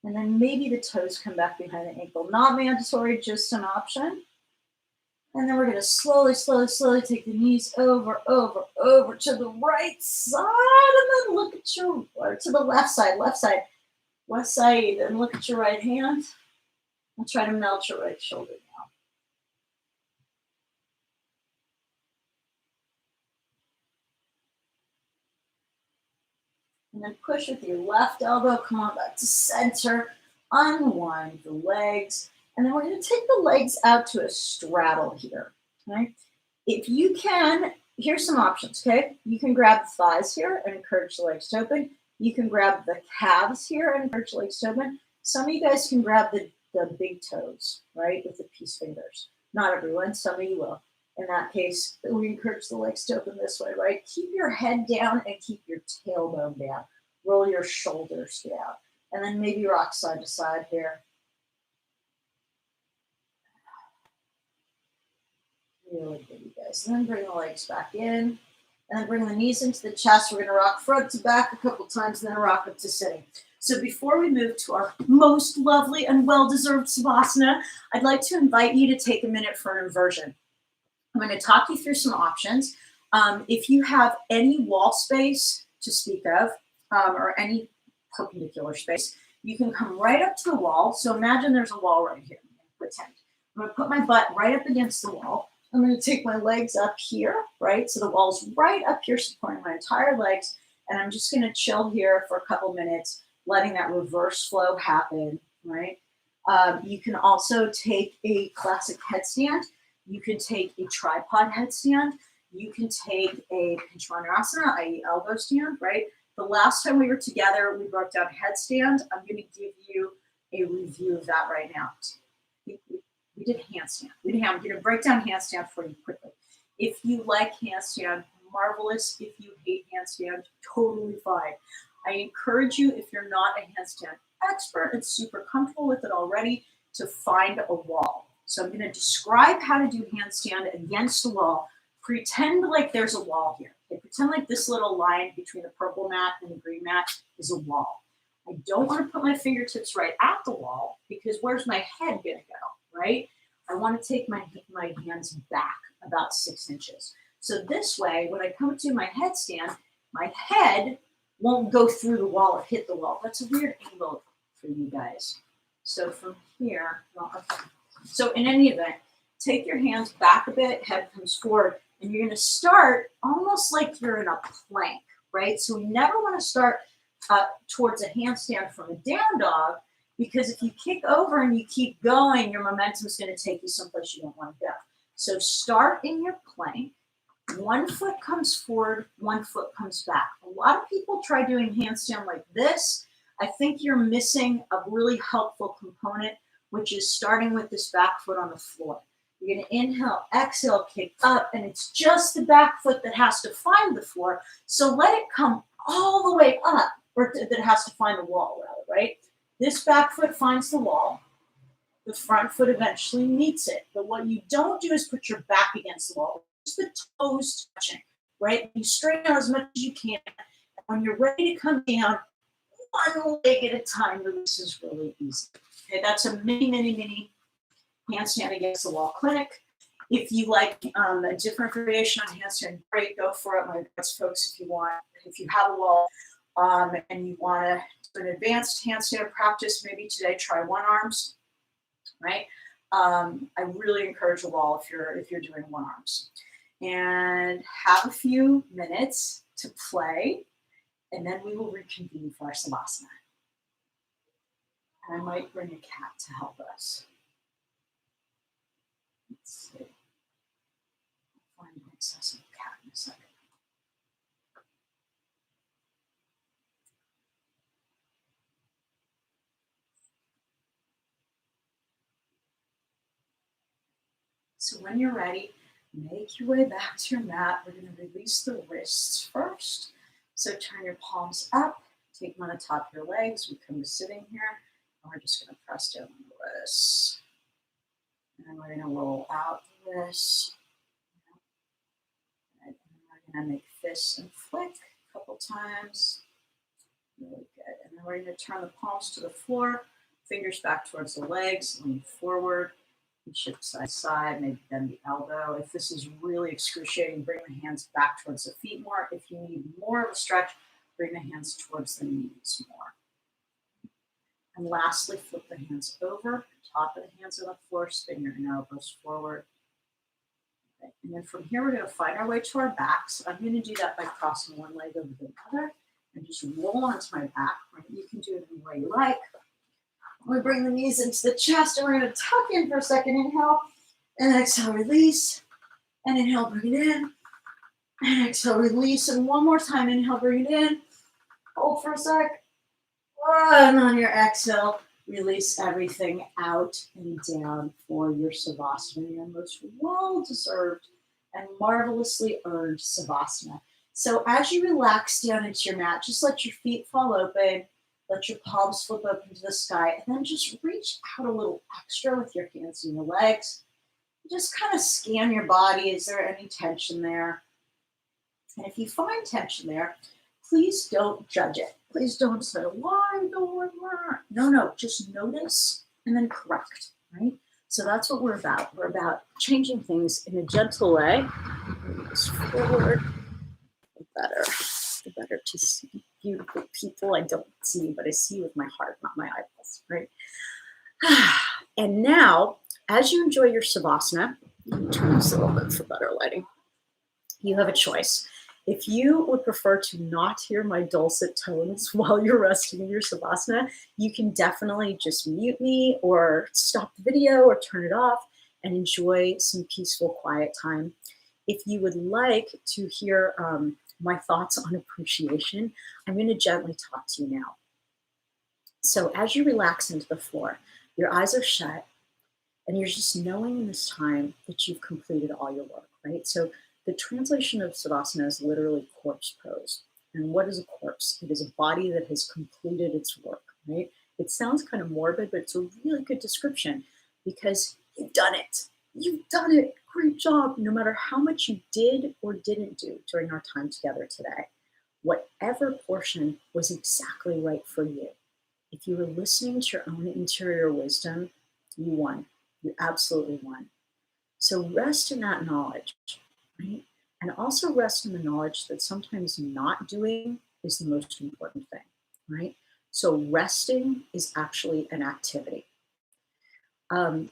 [SPEAKER 1] and then maybe the toes come back behind the ankle. Not mandatory, just an option. And then we're going to slowly take the knees over to the right side, and then look at or to the left side, and look at your right hand, and try to melt your right shoulder down. And then push with your left elbow, come on back to center, unwind the legs, and then we're going to take the legs out to a straddle here, okay? If you can, here's some options, okay? You can grab the thighs here and encourage the legs to open. You can grab the calves here and encourage the legs to open. Some of you guys can grab the big toes, right, with the peace fingers. Not everyone, some of you will. In that case, we encourage the legs to open this way, right? Keep your head down and keep your tailbone down. Roll your shoulders down. And then maybe rock side to side here. Really good, you guys. And then bring the legs back in. And then bring the knees into the chest. We're going to rock front to back a couple times, and then rock up to sitting. So before we move to our most lovely and well-deserved Savasana, I'd like to invite you to take a minute for an inversion. I'm going to talk you through some options. If you have any wall space to speak of, or any perpendicular space, you can come right up to the wall. So imagine there's a wall right here. Pretend. I'm going to put my butt right up against the wall. I'm going to take my legs up here, right? So the wall's right up here supporting my entire legs. And I'm just going to chill here for a couple minutes, letting that reverse flow happen, right? You can also take a classic headstand. You can take a tripod headstand. You can take a Pranayama, i.e. elbow stand, right? The last time we were together, we broke down headstand. I'm going to give you a review of that right now. We did handstand. I'm going to break down handstand for you quickly. If you like handstand, marvelous. If you hate handstand, totally fine. I encourage you, if you're not a handstand expert and super comfortable with it already, to find a wall. So I'm going to describe how to do handstand against the wall. Pretend like there's a wall here. Okay? Pretend like this little line between the purple mat and the green mat is a wall. I don't want to put my fingertips right at the wall because where's my head going to go, right? I want to take my hands back about 6 inches. So this way, when I come to my headstand, my head won't go through the wall or hit the wall. That's a weird angle for you guys. So from here, well, okay. So in any event, take your hands back a bit, head comes forward, and you're going to start almost like you're in a plank, right? So we never want to start towards a handstand from a down dog, because if you kick over and you keep going, your momentum is going to take you someplace you don't want to go. So start in your plank. 1 foot comes forward, 1 foot comes back. A lot of people try doing handstand like this. I think you're missing a really helpful component, which is starting with this back foot on the floor. You're going to inhale, exhale, kick up, and it's just the back foot that has to find the floor. So let it come all the way up, or that has to find the wall, rather, right? This back foot finds the wall. The front foot eventually meets it. But what you don't do is put your back against the wall. Just the toes touching, right? You straighten out as much as you can. When you're ready to come down, one leg at a time, this is really easy. Okay, that's a mini handstand against the wall clinic. If you like a different variation on handstand, great, go for it. My advice, folks, if you want, if you have a wall and you want to do an advanced handstand practice, maybe today try one arms, right? I really encourage a wall if you're doing one arms, and have a few minutes to play, and then we will reconvene for our Savasana. And I might bring a cat to help us. Let's see. I'll find an accessible cat in a second. So when you're ready, make your way back to your mat. We're going to release the wrists first. So turn your palms up, take them on the top of your legs. We come to sitting here, and we're just going to press down on the wrists. And then we're going to roll out the wrists. And we're going to make fists and flick a couple times. Really good. And then we're going to turn the palms to the floor, fingers back towards the legs, lean forward. Shift side to side, maybe bend the elbow. If this is really excruciating, bring the hands back towards the feet more. If you need more of a stretch, bring the hands towards the knees more. And lastly, flip the hands over, top of the hands on the floor, spin your inner elbows forward. Okay. And then from here, we're going to find our way to our backs. I'm going to do that by crossing one leg over the other and just roll onto my back. You can do it any way you like. We bring the knees into the chest, and we're going to tuck in for a second. Inhale, and exhale, release. And inhale, bring it in. And exhale, release. And one more time, inhale, bring it in. Hold for a sec. And on your exhale, release everything out and down for your Savasana, your most well-deserved and marvelously earned Savasana. So as you relax down into your mat, just let your feet fall open. Let your palms flip open to the sky, and then just reach out a little extra with your hands and your legs. Just kind of scan your body. Is there any tension there? And if you find tension there, please don't judge it. Please don't say, why don't I? No, just notice and then correct, right? So that's what we're about. We're about changing things in a gentle way. Just forward, the better to see beautiful people. I don't see, but I see with my heart, not my eyeballs, right? And now, as you enjoy your Savasana, turn this a little bit for better lighting. You have a choice. If you would prefer to not hear my dulcet tones while you're resting in your Savasana, you can definitely just mute me or stop the video or turn it off and enjoy some peaceful, quiet time. If you would like to hear my thoughts on appreciation, I'm going to gently talk to you now. So as you relax into the floor, your eyes are shut, and you're just knowing in this time that you've completed all your work, right? So the translation of Savasana is literally corpse pose. And what is a corpse? It is a body that has completed its work, right? It sounds kind of morbid, but it's a really good description because you've done it. You've done it. Great job. No matter how much you did or didn't do during our time together today, whatever portion was exactly right for you. If you were listening to your own interior wisdom, you won. You absolutely won. So rest in that knowledge, right? And also rest in the knowledge that sometimes not doing is the most important thing, right? So resting is actually an activity. Um,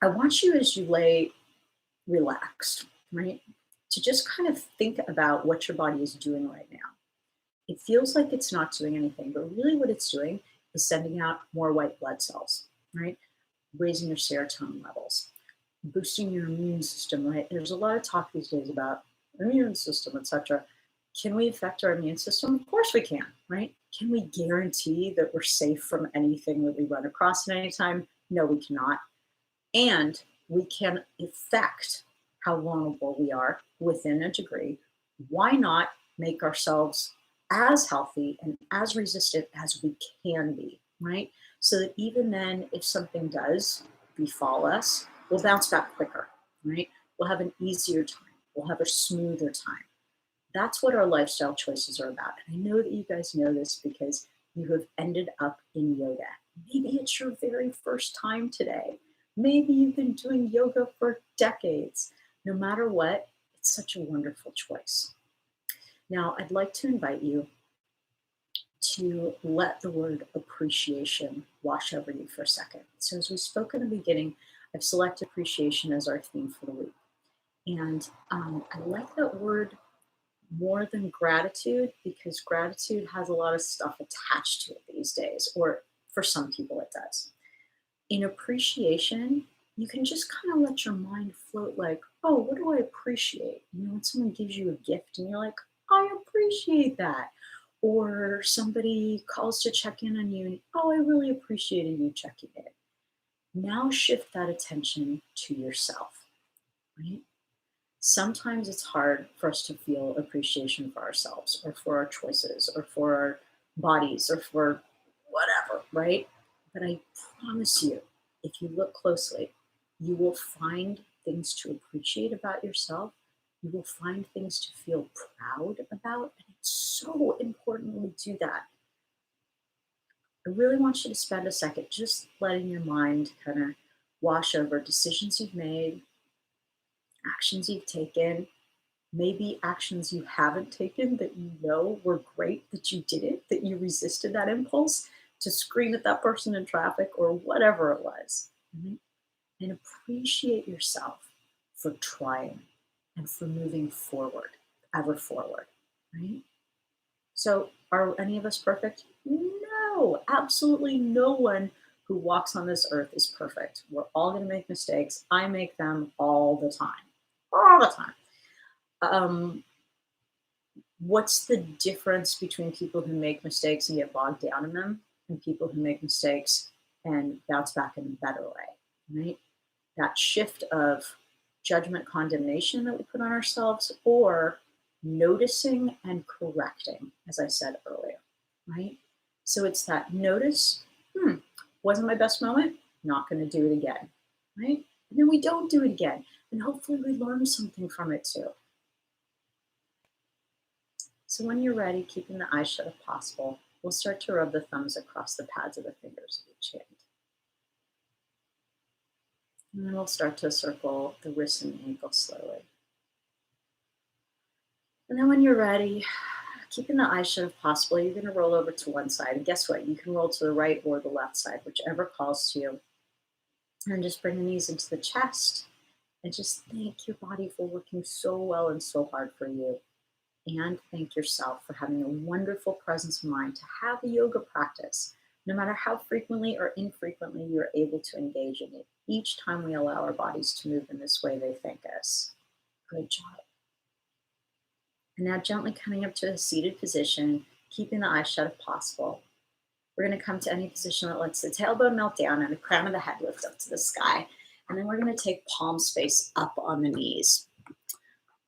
[SPEAKER 1] I want you, as you lay relaxed, right, to just kind of think about what your body is doing right now. It feels like it's not doing anything, but really what it's doing is sending out more white blood cells, right? Raising your serotonin levels, boosting your immune system, right? There's a lot of talk these days about immune system, etc. Can we affect our immune system? Of course we can, right? Can we guarantee that we're safe from anything that we run across at any time? No, we cannot. And we can affect how vulnerable we are within a degree. Why not make ourselves as healthy and as resistant as we can be, right? So that even then, if something does befall us, we'll bounce back quicker, right? We'll have an easier time, we'll have a smoother time. That's what our lifestyle choices are about. And I know that you guys know this because you have ended up in yoga. Maybe it's your very first time today. Maybe you've been doing yoga for decades. No matter what, it's such a wonderful choice. Now, I'd like to invite you to let the word appreciation wash over you for a second. So, as we spoke in the beginning, I've selected appreciation as our theme for the week. And I like that word more than gratitude because gratitude has a lot of stuff attached to it these days, or for some people it does. In appreciation, you can just kind of let your mind float like, oh, what do I appreciate? You know, when someone gives you a gift and you're like, I appreciate that. Or somebody calls to check in on you and, oh, I really appreciated you checking in. Now shift that attention to yourself, right? Sometimes it's hard for us to feel appreciation for ourselves or for our choices or for our bodies or for whatever, right? But I promise you, if you look closely, you will find things to appreciate about yourself. You will find things to feel proud about. And it's so important we do that. I really want you to spend a second just letting your mind kind of wash over decisions you've made, actions you've taken, maybe actions you haven't taken that you know were great that you did it, that you resisted that impulse to scream at that person in traffic or whatever it was. Mhm. And appreciate yourself for trying and for moving forward, ever forward, right? So, are any of us perfect? No, absolutely no one who walks on this earth is perfect. We're all going to make mistakes. I make them all the time, all the time. Um, what's the difference between people who make mistakes and get bogged down in them and people who make mistakes and bounce back in a better way, right? That shift of judgment, condemnation that we put on ourselves, or noticing and correcting, as I said earlier, right? So it's that notice, wasn't my best moment, not going to do it again, right? And then we don't do it again. And hopefully we learn something from it too. So when you're ready, keeping the eyes shut if possible, we'll start to rub the thumbs across the pads of the fingers of each hand. And then we'll start to circle the wrists and ankles slowly. And then when you're ready, keeping the eyes shut if possible, you're going to roll over to one side. And guess what? You can roll to the right or the left side, whichever calls to you. And just bring the knees into the chest and just thank your body for working so well and so hard for you. And thank yourself for having a wonderful presence of mind to have a yoga practice, no matter how frequently or infrequently you're able to engage in it. Each time we allow our bodies to move in this way, they thank us. Good job. And now gently coming up to a seated position, keeping the eyes shut if possible. We're going to come to any position that lets the tailbone melt down and the crown of the head lift up to the sky. And then we're going to take palm space up on the knees.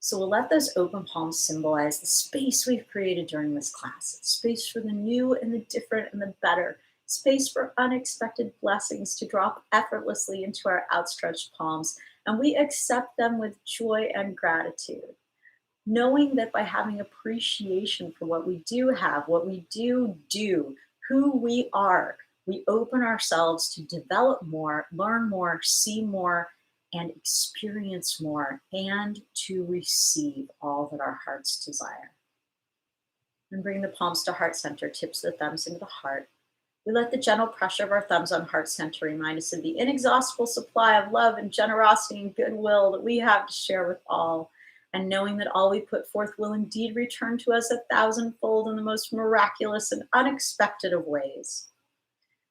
[SPEAKER 1] So we'll let those open palms symbolize the space we've created during this class. Space for the new and the different and the better. Space for unexpected blessings to drop effortlessly into our outstretched palms. And we accept them with joy and gratitude. Knowing that by having appreciation for what we do have, what we do, who we are. We open ourselves to develop more, learn more, see more, and experience more, and to receive all that our hearts desire. And bring the palms to heart center, tips of the thumbs into the heart. We let the gentle pressure of our thumbs on heart center remind us of the inexhaustible supply of love and generosity and goodwill that we have to share with all. And knowing that all we put forth will indeed return to us 1,000-fold in the most miraculous and unexpected of ways.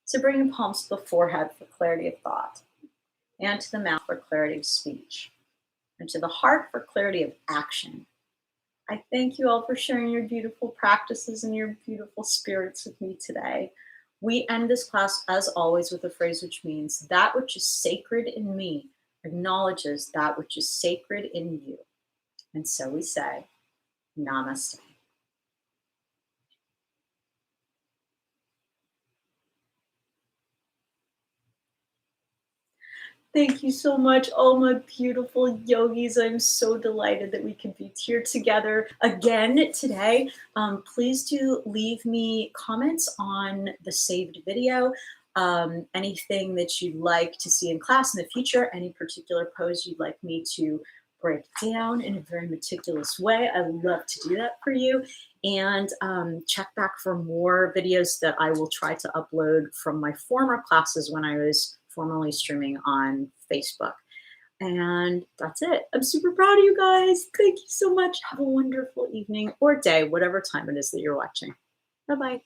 [SPEAKER 1] So bring the palms to the forehead for clarity of thought, and to the mouth for clarity of speech, and to the heart for clarity of action. I thank you all for sharing your beautiful practices and your beautiful spirits with me today. We end this class, as always, with a phrase which means, that which is sacred in me acknowledges that which is sacred in you. And so we say, Namaste. Thank you so much, all my beautiful yogis. I'm so delighted that we could be here together again today. Please do leave me comments on the saved video, anything that you'd like to see in class in the future, any particular pose you'd like me to break down in a very meticulous way. I would love to do that for you. And check back for more videos that I will try to upload from my former classes when I was formerly streaming on Facebook. And that's it. I'm super proud of you guys. Thank you so much. Have a wonderful evening or day, whatever time it is that you're watching. Bye-bye.